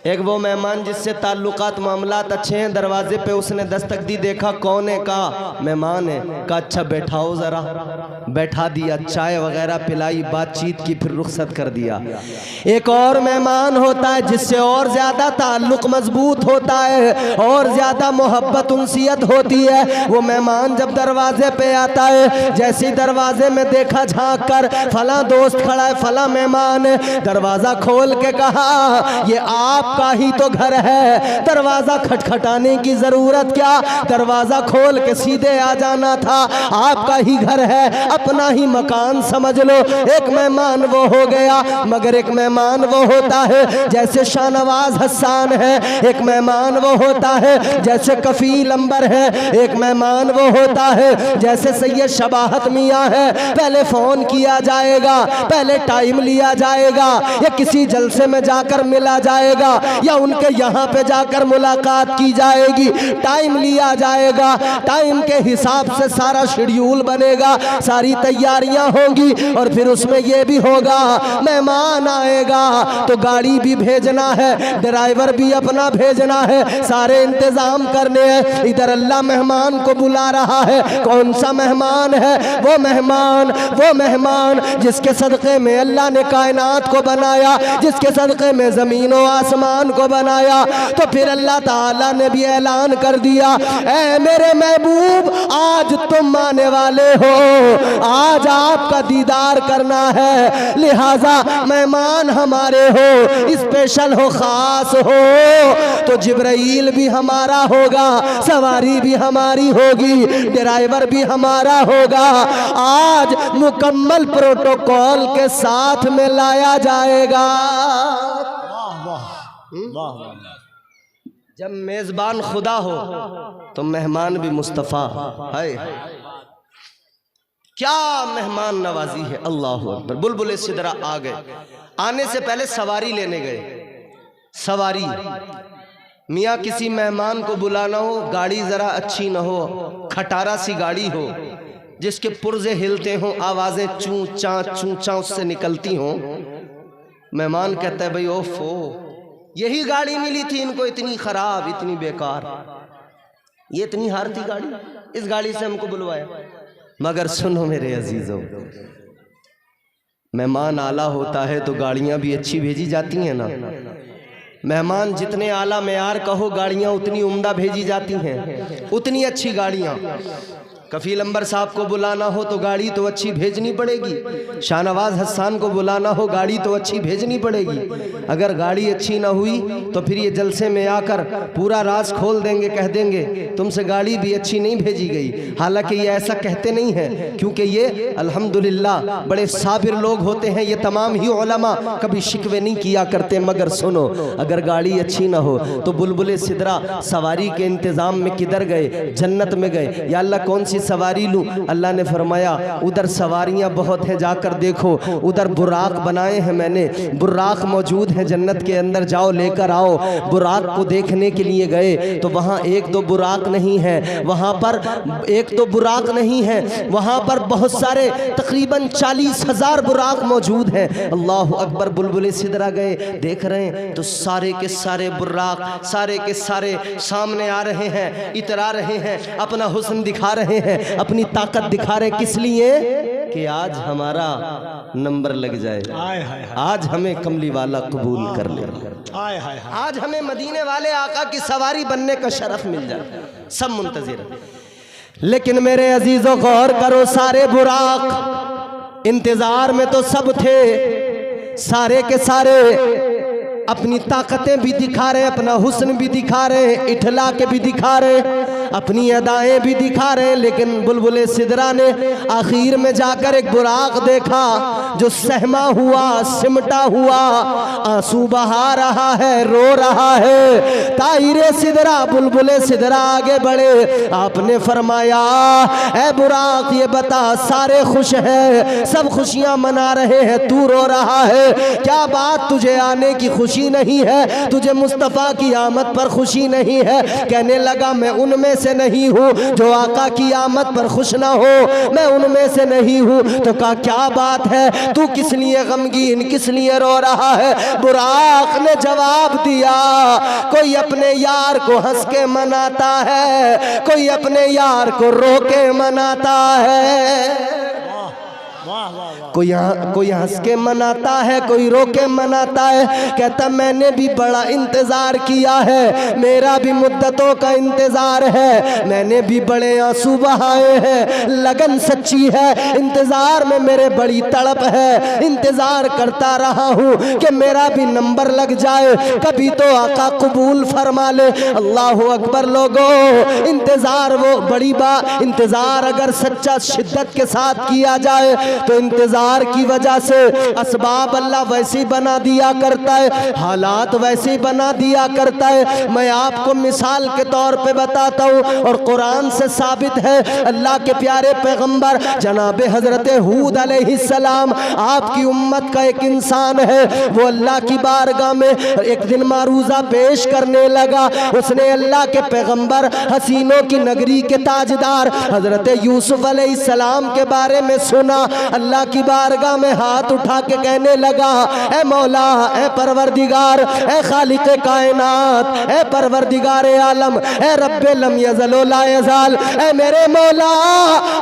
एक वो मेहमान जिससे ताल्लुकात मामलात अच्छे हैं, दरवाजे पे उसने दस्तक दी, देखा कौन है, कहा मेहमान है, कहा अच्छा बैठाओ जरा, बैठा दिया, चाय वगैरह पिलाई, बातचीत की, फिर रुखसत कर दिया। एक और मेहमान होता है जिससे और ज्यादा ताल्लुक मजबूत होता है और ज्यादा मोहब्बत उनसियत होती है। वो मेहमान जब दरवाजे पे आता है, जैसे दरवाजे में देखा झांक कर फला दोस्त खड़ा है, फला मेहमान है, दरवाजा खोल के कहा ये आपका ही तो घर है, दरवाजा खटखटाने की जरूरत क्या, दरवाजा खोल के सीधे आ जाना था, आपका ही घर है, अपना ही मकान समझ लो। एक मेहमान वो हो गया, मगर एक मेहमान वो होता है जैसे शाहनवाज हसन है, एक मेहमान वो होता है जैसे कफील अंबर है, एक मेहमान वो होता है जैसे सैयद शबाहत मियाँ है। पहले फोन किया जाएगा, पहले टाइम लिया जाएगा, या किसी जलसे में जाकर मिला जाएगा, या उनके यहाँ पे जाकर मुलाकात की जाएगी, टाइम लिया जाएगा, टाइम के हिसाब से सारा शेड्यूल बनेगा, सारी तैयारियां होंगी, और फिर उसमें यह भी होगा मेहमान आएगा तो गाड़ी भी भेजना है, ड्राइवर भी अपना भेजना है, सारे इंतजाम करने हैं। इधर अल्लाह मेहमान को बुला रहा है, कौन सा मेहमान है? वो मेहमान जिसके सदक़े में अल्लाह ने कायनात को बनाया, जिसके सदक़े में ज़मीन और आसमान को बनाया। तो फिर अल्लाह ताला ने भी ऐलान कर दिया, ऐ मेरे महबूब आज तुम आने वाले हो, आज आपका दीदार करना है, लिहाजा मेहमान हमारे हो, स्पेशल हो, खास हो, तो जिब्राइल भी हमारा होगा, सवारी भी हमारी होगी, ड्राइवर भी हमारा होगा, आज मुकम्मल प्रोटोकॉल के साथ में लाया जाएगा। जब मेजबान खुदा हो तो मेहमान भी मुस्तफ़ा है। क्या मेहमान नवाजी है, अल्लाह अकबर। बुलबुल सिदरा आ गए, आने से पहले सवारी लेने गए। सवारी मियाँ किसी मेहमान को बुलाना हो, गाड़ी ज़रा अच्छी ना हो, खटारा सी गाड़ी हो, जिसके पुर्जे हिलते हों, आवाज़ें चूं चा उससे निकलती हों। मेहमान कहता है भाई ओफो, यही गाड़ी मिली थी इनको, इतनी ख़राब, इतनी बेकार, ये इतनी हारती गाड़ी, इस गाड़ी से हमको बुलवाया। मगर सुनो मेरे अजीज़ों, मेहमान आला होता है तो गाड़ियाँ भी अच्छी भेजी जाती हैं ना। मेहमान जितने आला मेयार कहो, गाड़ियाँ उतनी उम्दा भेजी जाती हैं, उतनी अच्छी गाड़ियाँ। कफील अंबर साहब को बुलाना हो तो गाड़ी तो अच्छी भेजनी पड़ेगी, शाहनवाज हसन को बुलाना हो गाड़ी तो अच्छी भेजनी पड़ेगी। अगर गाड़ी अच्छी ना हुई तो फिर ये जलसे में आकर पूरा राज खोल देंगे, कह देंगे तुमसे गाड़ी भी अच्छी नहीं भेजी गई। हालांकि ये ऐसा कहते नहीं हैं, क्योंकि ये अल्हम्दुलिल्लाह बड़े साबिर लोग होते हैं, ये तमाम ही उलमा कभी शिकवे नहीं किया करते। मगर सुनो, अगर गाड़ी अच्छी ना हो तो बुलबुल सिदरा सवारी के इंतज़ाम में किधर गए? जन्नत में गए। या अल्लाह कौन सी सी सवारी लूं? अल्लाह ने फरमाया उधर सवारियां बहुत हैं, जाकर देखो। उधर बुराक बनाए हैं मैंने, बुराक मौजूद है जन्नत के अंदर, जाओ लेकर आओ। बुराक को देखने के लिए गए तो वहाँ एक दो बुराक नहीं है, वहाँ पर एक दो बुराक नहीं है, वहाँ पर बहुत सारे तकरीबन 40,000 बुराक मौजूद हैं। अल्लाह अकबर। बुलबुल सिदरा गए, देख रहे हैं तो सारे के सारे बुर्राक सारे के सारे सामने आ रहे हैं, इतरा रहे हैं, अपना हुस्न दिखा रहे हैं, अपनी ताकत दिखा रहे हैं। किस लिए? कि आज हमारा नंबर लग जाए, आज हमें कमली वाला कबूल कर ले, आज हमें मदीने वाले आका की सवारी बनने का शरफ मिल जाए। सब मुंतजिर है। लेकिन मेरे अजीजों गौर करो, सारे बुराक इंतजार में तो सब थे, सारे के सारे अपनी ताकतें भी दिखा रहे, अपना हुस्न भी दिखा रहे, इठला के भी दिखा रहे, अपनी अदाएं भी दिखा रहे। लेकिन बुलबुल सिदरा ने आखिर में जाकर एक बुराक देखा जो सहमा हुआ, सिमटा हुआ, आंसू बहा रहा है, रो रहा है। ताहिरे सिदरा, बुलबुल सिदरा आगे बढ़े, आपने फरमाया ऐ बुराक ये बता, सारे खुश हैं, सब खुशियां मना रहे हैं, तू रो रहा है, क्या बात? तुझे आने की खुशी नहीं है, तुझे मुस्तफ़ा की आमद पर खुशी नहीं है? कहने लगा मैं उनमें से नहीं हूँ जो आका की आमद पर खुश ना हो, मैं उनमें से नहीं हूँ। तो कहा क्या बात है, तू किस लिए गमगीन, किस लिए रो रहा है? बुराक ने जवाब दिया, कोई अपने यार को हंस के मनाता है, कोई अपने यार को रो के मनाता है। कोई हंस के मनाता है, कोई रो के मनाता है। कहता मैंने भी बड़ा इंतजार किया है, मेरा भी मुद्दतों का इंतजार है, मैंने भी बड़े आंसू बहाए हैं, लगन सच्ची है, इंतजार में मेरे बड़ी तड़प है, इंतजार करता रहा हूँ कि मेरा भी नंबर लग जाए, कभी तो आका कबूल फरमा ले। अल्लाह अकबर। लोगों, इंतजार वो बड़ी बात, इंतजार अगर सच्चा शिद्दत के साथ किया जाए तो इंतजार की वजह से असबाब अल्लाह वैसे ही बना दिया करता है, हालात वैसे ही बना दिया करता है। मैं आपको मिसाल के तौर पे बताता हूँ और कुरान से साबित है। अल्लाह के प्यारे पैगंबर जनाब हजरत हूद अलैहिस्सलाम आपकी उम्मत का एक इंसान है, वो अल्लाह की बारगाह में एक दिन मारूजा पेश करने लगा। उसने अल्लाह के पैगंबर हसीनों की नगरी के ताजदार हजरत यूसुफ अलैहिस्सलाम के बारे में सुना। अल्लाह की बारगाह में हाथ उठा के कहने लगा, ए मौला, ए परवरदिगार, ए खालिक कायनात, ए परवरदिगार आलम, ए रब्बे लम यज़ल ला यज़ाल, ए मेरे मौला,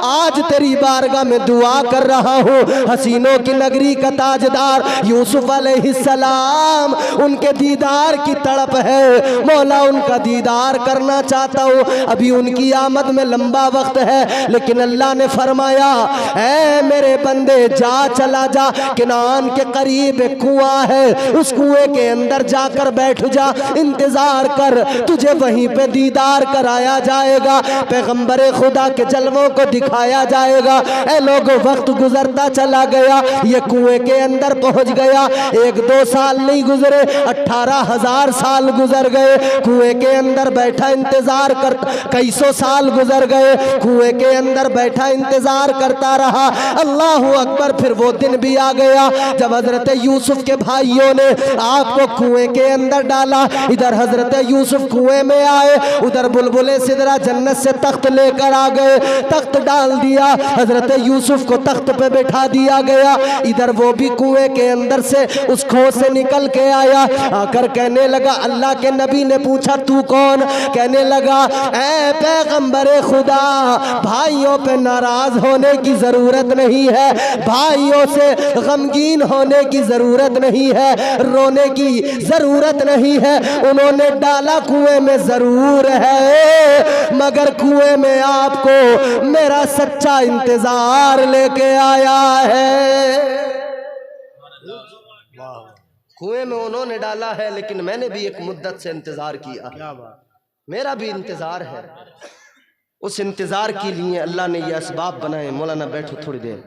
आज तेरी बारगाह में दुआ कर रहा हूँ। हसीनों की नगरी का ताजदार यूसुफ अलैहिस्सलाम, उनके दीदार की तड़प है मौला, उनका दीदार करना चाहता हूँ। अभी उनकी आमद में लंबा वक्त है, लेकिन अल्लाह ने फरमाया, ऐ मेरे बंदे जा, चला जा, किनान के करीब एक कुआं है, उस कुएं के अंदर जाकर बैठ जा, इंतजार कर, तुझे वहीं पे दीदार कराया जाएगा, पैगंबर खुदा के जलवों को दिखाया जाएगा। ऐ लोगों, वक्त गुजरता चला गया, ये कुएं के अंदर पहुंच गया। 1-2 साल नहीं गुजरे, 18,000 साल गुजर गए, कुएं के अंदर बैठा इंतजार कर, कई सौ साल गुजर गए, कुएं के अंदर बैठा इंतजार करता रहा। अल्लाह अकबर। फिर वो दिन भी आ गया जब हजरत यूसुफ के भाइयों ने आपको कुएं के अंदर डाला। इधर हजरत यूसुफ कुएं में आए, उधर बुलबुल सिदरा जन्नत से तख्त लेकर आ गए, तख्त डाल दिया, हजरत यूसुफ को तख्त पे बैठा दिया गया। इधर वो भी कुएं के अंदर से उस खो से निकल के आया, आकर कहने लगा, अल्लाह के नबी ने पूछा तू कौन? कहने लगा, ऐ पैगंबर खुदा, भाइयों पे नाराज होने की जरूरत नहीं है, भाइयों से गमगीन होने की जरूरत नहीं है, रोने की जरूरत नहीं है। उन्होंने डाला कुएं में जरूर है, मगर कुएं में आपको मेरा सच्चा इंतजार लेके आया है। कुएं में उन्होंने डाला है, लेकिन मैंने भी एक मुद्दत से इंतजार किया, मेरा भी इंतजार है। उस इंतजार के लिए अल्लाह ने ये असबाब बनाए। मौलाना बैठो थोड़ी देर।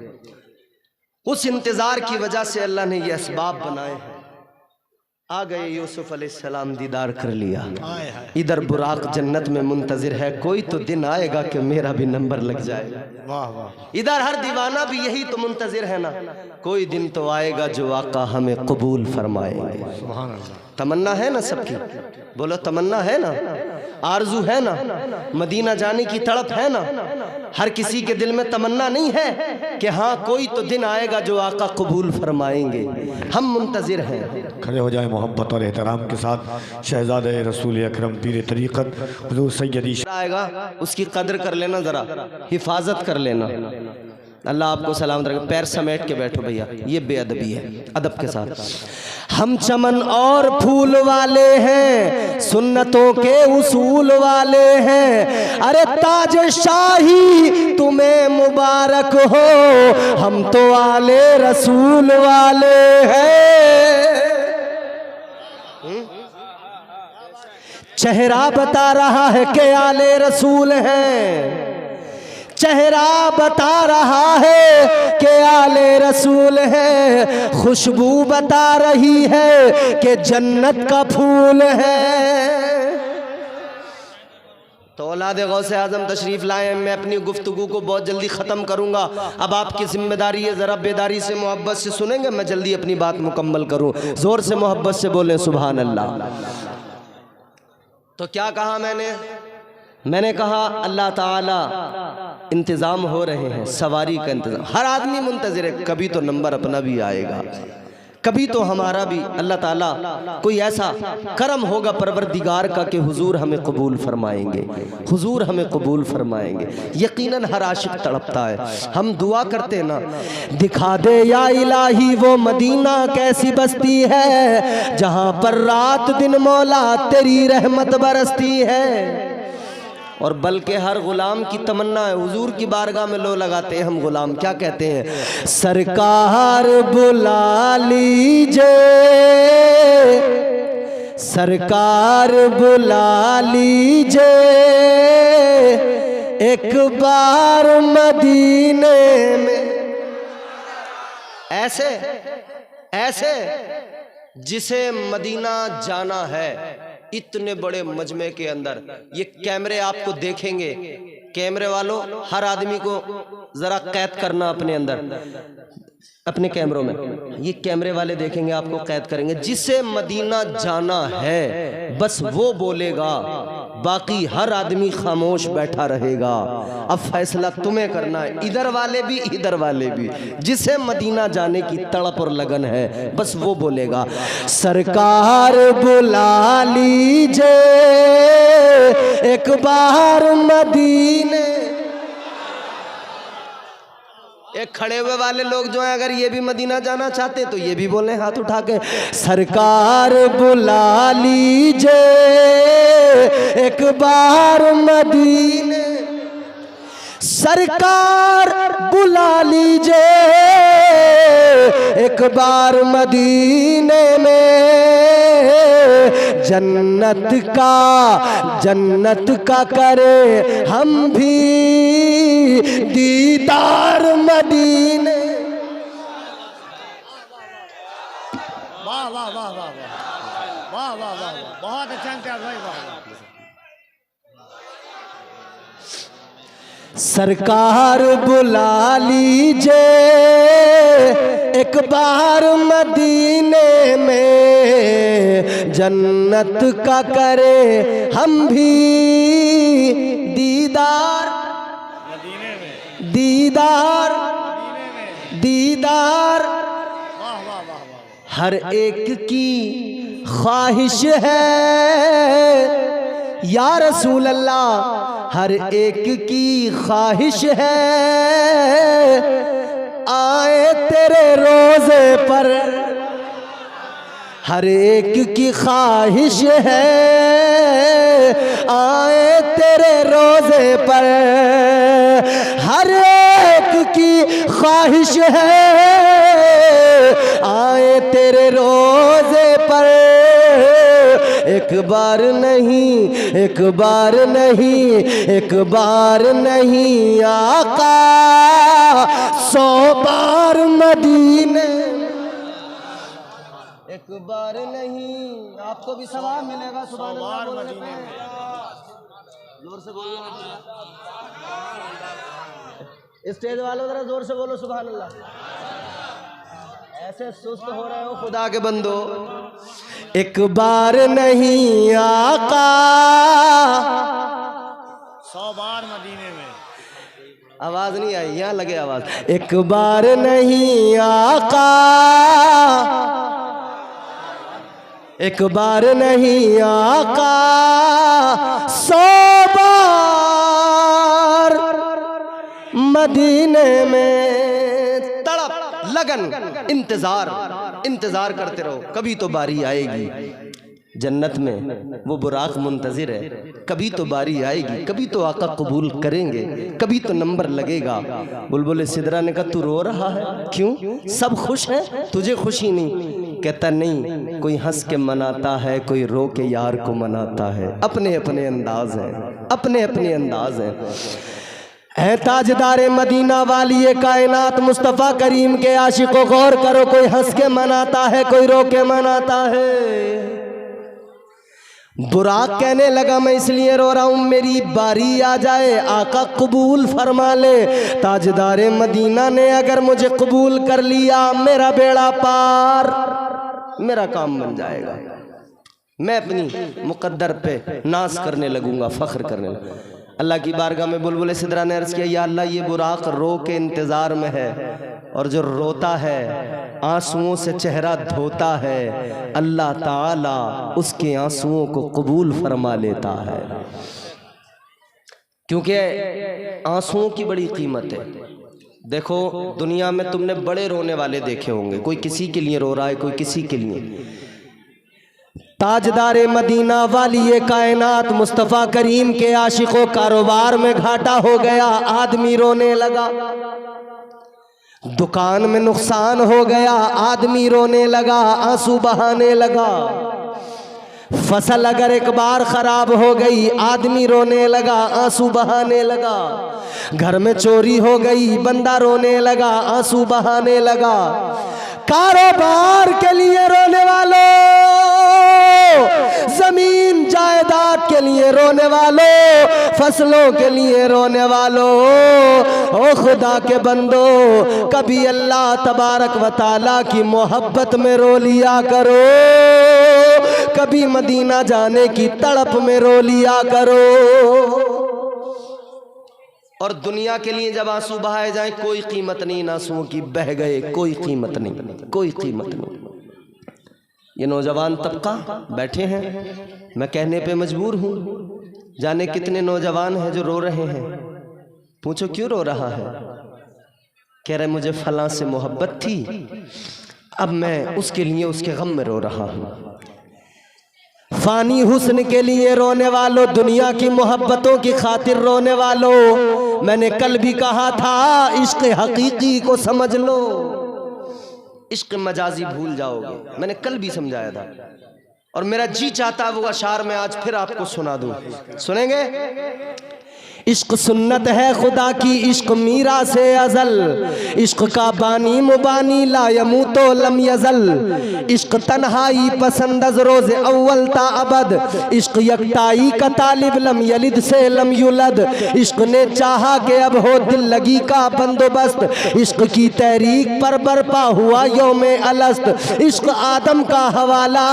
उस इंतजार की वजह से अल्लाह ने ये असबाब बनाए हैं। आ गए यूसुफ अलैहिस्सलाम, दीदार कर लिया। हाय हाय इधर बुराक जन्नत में मुंतजिर है, कोई तो दिन आएगा कि मेरा भी नंबर लग जाएगा। वाह वाह इधर हर दीवाना भी यही तो मुंतजिर है ना, कोई दिन तो आएगा जो आका हमें कबूल फरमाएंगे। सुभान अल्लाह। तमन्ना है ना सबकी, बोलो तमन्ना है ना, आरजू है ना, मदीना जाने की तड़प है ना। हर किसी के दिल में तमन्ना नहीं है कि हाँ कोई तो दिन आएगा जो आका कबूल फरमाएंगे। हम मुंतजिर हैं। खड़े हो जाए मोहब्बत और एहतराम के साथ शहजादे रसूल अकरम पीर तरीक़त हुज़ूर सैयदी आएगा उसकी कदर कर लेना, जरा हिफाजत कर लेना। अल्लाह आपको सलामत रखे। पैर समेट के बैठो भैया, ये बेअदबी है, अदब के साथ। हम चमन और फूल वाले हैं, सुन्नतों के उसूल वाले हैं। अरे ताज शाही तुम्हें मुबारक हो, हम तो आले रसूल वाले हैं। चेहरा बता रहा है कि आले रसूल हैं, चेहरा बता रहा है कि आले रसूल है, खुशबू बता रही है कि जन्नत का फूल है। तो औलाद गौसे आजम तशरीफ लाए। मैं अपनी गुफ्तगू को बहुत जल्दी ख़त्म करूँगा। अब आपकी जिम्मेदारी है, ज़रा बेदारी से मोहब्बत से सुनेंगे, मैं जल्दी अपनी बात मुकम्मल करूँ। ज़ोर से मोहब्बत से बोलें सुभान अल्लाह। तो क्या कहा मैंने कहा अल्लाह ताला इंतज़ाम हो रहे हैं, सवारी का इंतज़ाम। हर आदमी मुंतज़िर है, कभी तो नंबर अपना भी आएगा, कभी तो हमारा भी अल्लाह ताला कोई ऐसा करम होगा परवरदिगार का कि हुजूर हमें कबूल फरमाएंगे, हुजूर हमें कबूल फरमाएंगे। यकीनन हर आशिक तड़पता है। हम दुआ करते ना, दिखा दे या इलाही वो मदीना कैसी बस्ती है, जहाँ पर रात दिन मौला तेरी रहमत बरसती है। और बल्कि हर गुलाम की तमन्ना है, हुजूर की बारगाह में लो लगाते हैं हम गुलाम। क्या कहते हैं? सरकार बुला लीजिए, सरकार बुला लीजिए, एक बार मदीने में। ऐसे ऐसे जिसे मदीना जाना है, इतने बड़े मजमे के अंदर ये कैमरे आपको देखेंगे। कैमरे वालों, हर आदमी को जरा कैद करना अपने अंदर, अपने कैमरों में। ये कैमरे वाले देखेंगे, आपको कैद करेंगे। जिसे मदीना जाना है बस वो बोलेगा, बाकी हर आदमी खामोश बैठा रहेगा। अब फैसला तुम्हें करना है, इधर वाले भी इधर वाले भी। जिसे मदीना जाने की तड़प और लगन है बस वो बोलेगा, सरकार बुला लीजिए एक बार मदीने। एक खड़े हुए वाले लोग जो हैं, अगर ये भी मदीना जाना चाहते तो ये भी बोले हाथ उठा के, सरकार बुला लीजिए एक बार मदीने, सरकार बुला लीजिए एक बार मदीने में। जन्नत का करे हम भी दीदार मदीने। वाह वाह वाह वाह वाह वाह वाह वाह, बहुत अच्छा इंतजार भाई, वाह। सरकार बुला लीजिए एक बार मदीने में, जन्नत का करे हम भी दीदार दीदार दीदार। वाह वाह वाह वाह। हर एक की ख्वाहिश है या रसूल अल्लाह, हर एक की ख्वाहिश है आए तेरे रोज़े पर। हर एक की ख्वाहिश है आए तेरे रोज़े पर। हर एक की ख्वाहिश है आए तेरे रोज़े पर। एक बार नहीं, एक बार नहीं, एक बार नहीं आका 100 बार मदीने। एक बार नहीं, आपको भी सवाब मिलेगा। सुभान अल्लाह बार बोलने मदीने पे। में। जोर से बोलो। स्टेज वालों जरा जोर से बोलो सुभान अल्लाह। ऐसे सुस्त हो रहे हो खुदा के बंदो। एक बार नहीं आका, 100 बार मदीने में। आवाज नहीं आई, यहाँ लगे आवाज। एक बार नहीं आका, एक बार नहीं आका, 100 बार मदीने में तड़प लगन इंतजार करते रहो, कभी तो बारी आएगी। जन्नत में वो बुराक मुंतजिर है, कभी तो बारी आएगी, कभी तो आका कबूल करेंगे, कभी तो नंबर लगेगा। बुलबुल सिदरा ने कहा तू रो रहा है क्यों, सब खुश हैं, तुझे खुशी नहीं? कहता नहीं, कोई हंस के मनाता है, कोई रो के यार को मनाता है। अपने अपने अंदाज हैं, अपने अपने अंदाज हैं। है ताजदारे मदीना वाली ये कायनात मुस्तफ़ा करीम के आशिकों, गौर करो, कोई हंस के मनाता है, कोई रो के मनाता है। बुराक कहने लगा मैं इसलिए रो रहा हूँ मेरी बारी आ जाए, आका कबूल फरमा ले। ताजदारे मदीना ने अगर मुझे कबूल कर लिया, मेरा बेड़ा पार, मेरा काम बन जाएगा। मैं अपनी मुकद्दर पे नाज करने लगूंगा, फख्र करने लगूंगा। अल्लाह की बारगाह में बुलबुल सिदरा ने अर्ज़ किया, या अल्लाह ये बुराक रो के इंतज़ार में है, और जो रोता है आंसुओं से चेहरा धोता है, अल्लाह ताला उसके आंसुओं को कबूल फरमा लेता है। क्योंकि आंसुओं की बड़ी कीमत है। देखो दुनिया में तुमने बड़े रोने वाले देखे होंगे, कोई किसी के लिए रो रहा है, कोई किसी के लिए। ताजदारे मदीना वाली ये कायनात मुस्तफ़ा करीम के आशिकों, कारोबार में घाटा हो गया, आदमी रोने लगा। दुकान में नुकसान हो गया, आदमी रोने लगा, आंसू बहाने लगा। फसल अगर एक बार खराब हो गई, आदमी रोने लगा, आंसू बहाने लगा। घर में चोरी हो गई, बंदा रोने लगा, आंसू बहाने लगा। कारोबार के लिए रोने वालों, जमीन जायदाद के लिए रोने वालों, फसलों के लिए रोने वालों, ओ खुदा के बंदो, कभी अल्लाह तबारक व तआला की मोहब्बत में रो लिया करो, कभी मदीना जाने की तड़प में रो लिया करो। और दुनिया के लिए जब आंसू बहाए जाए, कोई कीमत नहीं इन आंसुओं की, बह गए, कोई कीमत नहीं, कोई कीमत नहीं। ये नौजवान तबका बैठे हैं, मैं कहने पे मजबूर हूँ, जाने कितने नौजवान हैं जो रो रहे हैं। पूछो क्यों रो रहा है? कह रहे मुझे फलां से मोहब्बत थी, अब मैं उसके लिए उसके गम में रो रहा हूँ। फानी हुस्न के लिए रोने वालों, दुनिया की मोहब्बतों की खातिर रोने वालों, मैंने कल भी कहा था इश्क हकीकी को समझ लो, इश्क मजाजी भूल जाओगे। मैंने कल भी समझाया था, और मेरा जी चाहता वो अशार मैं आज फिर आपको सुना दूं। सुनेंगे? इश्क सुन्नत है खुदा की, इश्क मीरा से अजल, इश्क का बानी मुबानी ला यमूतो लम यजल। इश्क तन्हाई पसंद अज रोज़ अव्वल ता अबद, इश्क यकताई का तालिब लम यलिद से लम युलद। इश्क ने चाहा कि अब हो दिल लगी का बंदोबस्त, इश्क की तहरीक पर बरपा हुआ यौमे अलस्त। इश्क आदम का हवाला,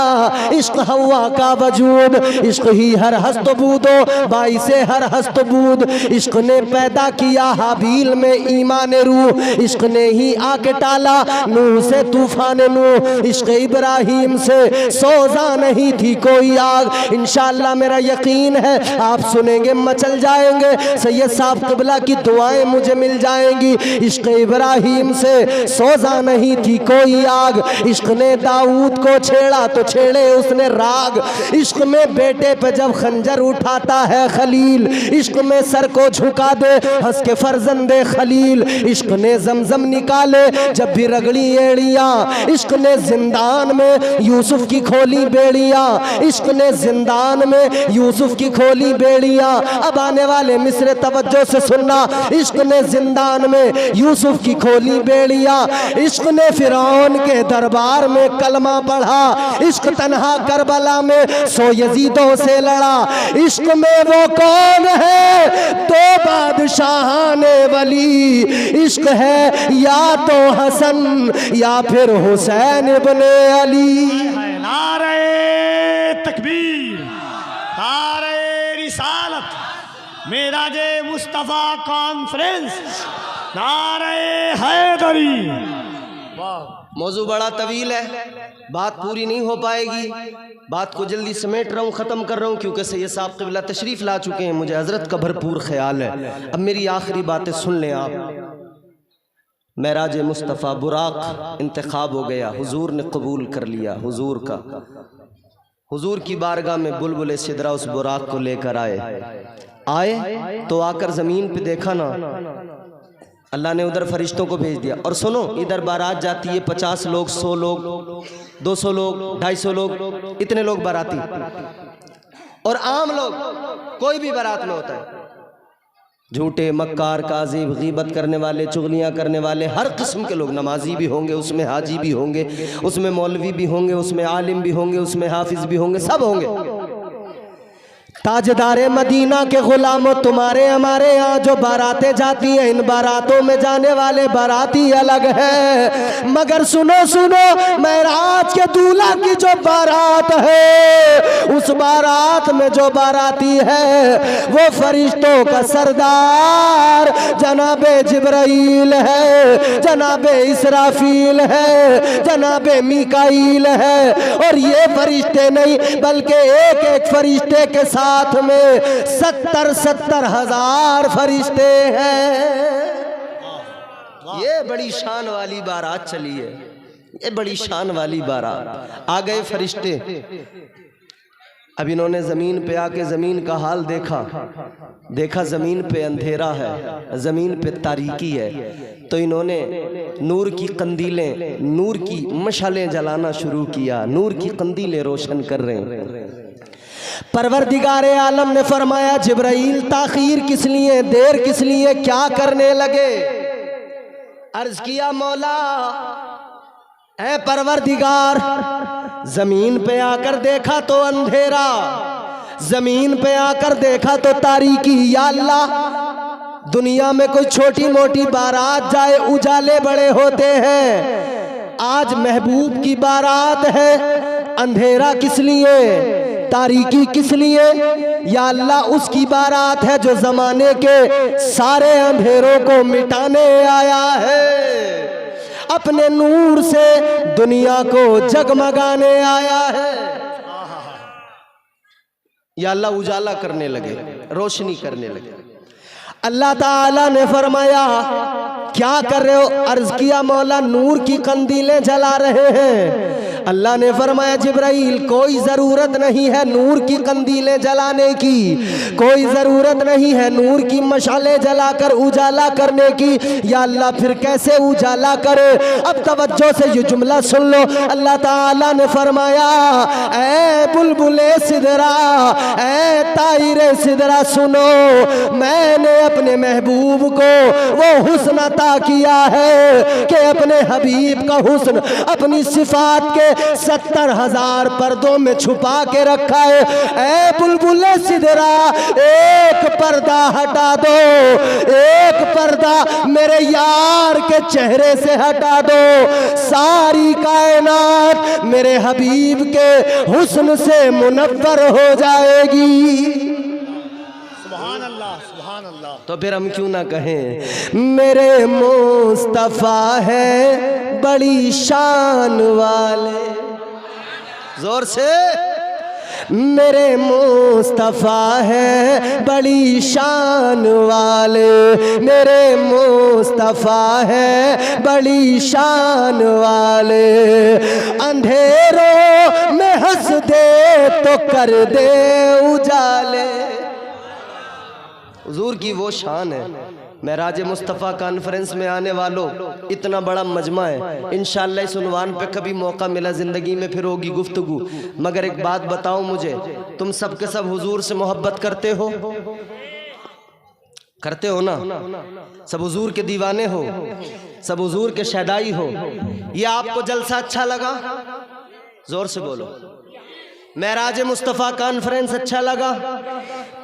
इश्क हवा का वजूद, इश्क ही हर हस्त बूदो बाई से हर हस्त बूद। इश्क ने पैदा किया हाबील में ईमान रूह, इश्क ने ही आके टाला नूह से तूफान नूह। इश्क इब्राहिम से सोजा नहीं थी कोई आग, इंशाअल्लाह मेरा यकीन है आप सुनेंगे मचल जाएंगे। सैयद साहब क़िबला की दुआएं मुझे मिल जाएंगी। इश्क इब्राहिम से सोजा नहीं थी कोई आग, इश्क ने दाऊद को छेड़ा तो छेड़े उसने राग। इश्क में बेटे पे जब खंजर उठाता है खलील, इश्क में सर को झुका दे, हंस के फर्जंदे खलील। इश्क ने जमजम निकाले जब भी रगड़ी एड़ियाँ, इश्क ने जिंदान में यूसुफ की खोली बेड़ियाँ, इश्क ने जिंदान में यूसुफ की खोली बेड़ियाँ। अब आने वाले मिसरे तवज्जो से सुनना। इश्क ने जिंदान में यूसुफ की खोली बेड़ियाँ, इश्क ने फिरौन के दरबार में कलमा पढ़ा, इश्क तन्हा करबला में सो यजीदों से लड़ा। इश्क में वो कौन है दो बादशाह ने वली, इश्क है या तो हसन या फिर हुसैन इब्ने अली। नारे तकबीर, नारे रिसालत, मेराजे मुस्तफ़ा कॉन्फ्रेंस, नारे हैदरी। वाह, मौजू बड़ा तवील है, बात पूरी नहीं हो पाएगी। बात को जल्दी समेट रहा हूँ, ख़त्म कर रहा हूँ, क्योंकि सैयद साहब क़िबला तशरीफ़ ला चुके हैं। मुझे हज़रत का भरपूर ख्याल है। अब मेरी आखिरी बातें सुन लें आप। मेराज मुस्तफ़ा बुराक इंतखाब हो गया, हुजूर ने कबूल कर लिया हुजूर का। हुजूर की बारगाह में बुलबुल सिदरा उस बुराक को लेकर आए तो आकर ज़मीन पे देखा ना, अल्लाह ने उधर फरिश्तों को भेज दिया। और सुनो, इधर बारात जाती है 50 लोग, 100 लोग, 200 लोग, 250 लोग, इतने लोग बाराती। और आम लोग, कोई भी बारात में होता है, झूठे, मक्कार, काज़िब, गीबत करने वाले, चुगलियाँ करने वाले, हर किस्म के लोग। नमाजी भी होंगे उसमें, हाजी भी होंगे उसमें, मौलवी भी होंगे उसमें, आलिम भी होंगे उसमें, हाफिज भी होंगे, सब होंगे। ताजदारे मदीना के गुलामों, तुम्हारे हमारे यहाँ जो बारातें जाती हैं, इन बारातों में जाने वाले बाराती अलग है। मगर सुनो सुनो, मेराज के दूल्हा की जो बारात है, उस बारात में जो बाराती है वो फरिश्तों का सरदार जनाबे जिब्राइल है, जनाबे इसराफील है, जनाबे मीकाईल है। और ये फरिश्ते नहीं, बल्कि एक एक फरिश्ते के साथ में 70 हज़ार फरिश्ते हैं। ये बड़ी शान वाली बारात चली है, ये बड़ी शान वाली बारात। आ गए फरिश्ते। अब इन्होंने ज़मीन पे आके ज़मीन का हाल देखा ज़मीन पे अंधेरा है, ज़मीन पे तारीकी है। तो इन्होंने नूर की कंदीलें, नूर की मशालें जलाना शुरू किया, नूर की कंदीलें रोशन कर रहे हैं। परवरदिगारे आलम ने फरमाया, जिब्राइल ताखीर किस लिए, देर किस लिए, क्या करने लगे? अर्ज किया, मौला ऐ परवरदिगार, जमीन पे आकर देखा तो अंधेरा, जमीन पे आकर देखा तो तारीकी। या अल्लाह, दुनिया में कोई छोटी मोटी बारात जाए उजाले बड़े होते हैं, आज महबूब की बारात है, अंधेरा किस लिए, तारीकी किस लिए? या अल्लाह, उसकी बारात है जो जमाने के सारे अंधेरों को मिटाने आया है, अपने नूर से दुनिया को जगमगाने आया है। या अल्लाह उजाला करने लगे, रोशनी करने लगे। अल्लाह ताला ने फरमाया, क्या कर रहे हो? अर्ज किया, मौला नूर की कंदीलें जला रहे हैं। अल्लाह ने फरमाया, जिब्राइल कोई ज़रूरत नहीं है नूर की कंदीलें जलाने की, कोई ज़रूरत नहीं है नूर की मशालें जलाकर उजाला करने की। या अल्लाह, फिर कैसे उजाला करे? अब तवज्जो से ये जुमला सुन लो। अल्लाह ताला ने फरमाया, ऐ बुलबुले सिदरा, ऐ तायरे सिदरा, सुनो, मैंने अपने महबूब को वो हुस्न अता किया है कि अपने हबीब का हुस्न अपनी सिफात के 70 हज़ार पर्दों में छुपा के रखा है। ऐ बुलबुले सिदरा, एक पर्दा हटा दो, एक पर्दा मेरे यार के चेहरे से हटा दो, सारी कायनात मेरे हबीब के हुस्न से मुनव्वर हो जाएगी। तो फिर हम क्यों ना कहें, मेरे मुस्तफ़ा है बड़ी शान वाले, जोर से, मेरे मुस्तफ़ा है बड़ी शान वाले, मेरे मुस्तफ़ा है बड़ी शान वाले, अंधेरों में हंस दे तो कर दे उजाले। हुजूर की वो शान है। महराज मुस्तफ़ा कॉन्फ्रेंस में आने वालों, इतना बड़ा मजमा है। इंशाअल्लाह इस उन्वान पे कभी मौका मिला ज़िंदगी में फिर होगी गुफ्तगू। मगर एक बात बताओ मुझे, तुम सब के सब हुजूर से मोहब्बत करते हो? करते हो ना? सब हुजूर के दीवाने हो, सब हुजूर के शहदाई हो। ये आपको जलसा अच्छा लगा? जोर से बोलो। महराज मुस्तफ़ा कॉन्फ्रेंस अच्छा लगा?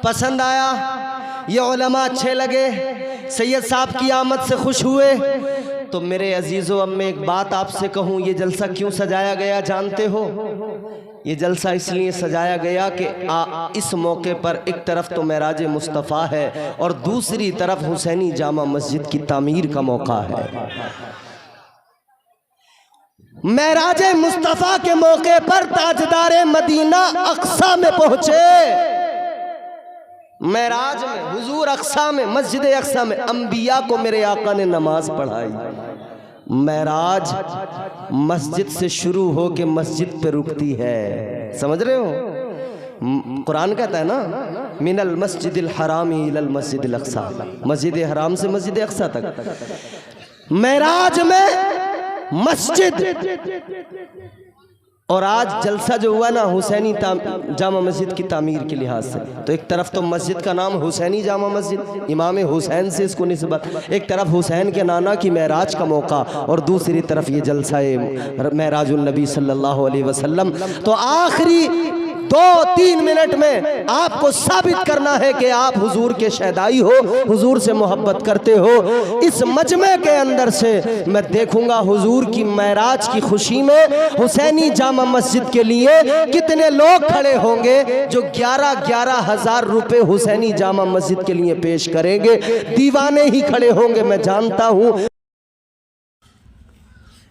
पसंद आया? ये उलमा अच्छे लगे? सैयद साहब की आमद से खुश हुए? तो मेरे अजीज़ों, अब मैं एक बात आपसे कहूँ, ये जलसा क्यों सजाया गया जानते हो? ये जलसा इसलिए सजाया गया कि इस मौके पर एक तरफ तो महराज मुस्तफ़ा है और दूसरी तरफ हुसैनी जामा मस्जिद की तामीर का मौका है। महराज मुस्तफ़ा के मौके पर ताजदार मदीना अक्सा में पहुंचे। महराज में, हुजूर अक्सा में, मस्जिद अक्सा में अंबिया को मेरे आका ने नमाज पढ़ाई। महराज मस्जिद से शुरू हो के मस्जिद पे रुकती है। समझ रहे हो? कुरान कहता है ना, मिनल मस्जिदिल हरामी इलल मस्जिदिल अक्सा, मस्जिद हराम से मस्जिद अक्सा तक। महराज में मस्जिद, और आज जलसा जो हुआ ना हुसैनी जामा मस्जिद की तामीर के लिहाज से, तो एक तरफ तो मस्जिद का नाम हुसैनी जामा मस्जिद, इमाम हुसैन से इसको निस्बत, एक तरफ हुसैन के नाना की महराज का मौका और दूसरी तरफ ये जलसा महराजुल नबी सल्लल्लाहु अलैहि वसल्लम। तो आखिरी 2-3 मिनट में आपको साबित करना है कि आप हुजूर के शहदाई हो, हुजूर से मोहब्बत करते हो। इस मजमे के अंदर से मैं देखूंगा हुजूर की महराज की खुशी में हुसैनी जामा मस्जिद के लिए कितने लोग खड़े होंगे जो 11-11 हज़ार रुपए हुसैनी जामा मस्जिद के लिए पेश करेंगे। दीवाने ही खड़े होंगे, मैं जानता हूँ।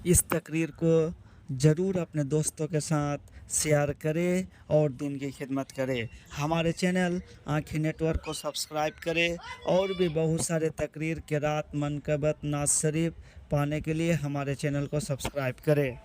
इस तकरीर को ज़रूर अपने दोस्तों के साथ शेयर करें और दीन की खिदमत करें। हमारे चैनल आँखी नेटवर्क को सब्सक्राइब करें और भी बहुत सारे तकरीर, किरात, मनकबत, नाज़ शरीफ पाने के लिए हमारे चैनल को सब्सक्राइब करें।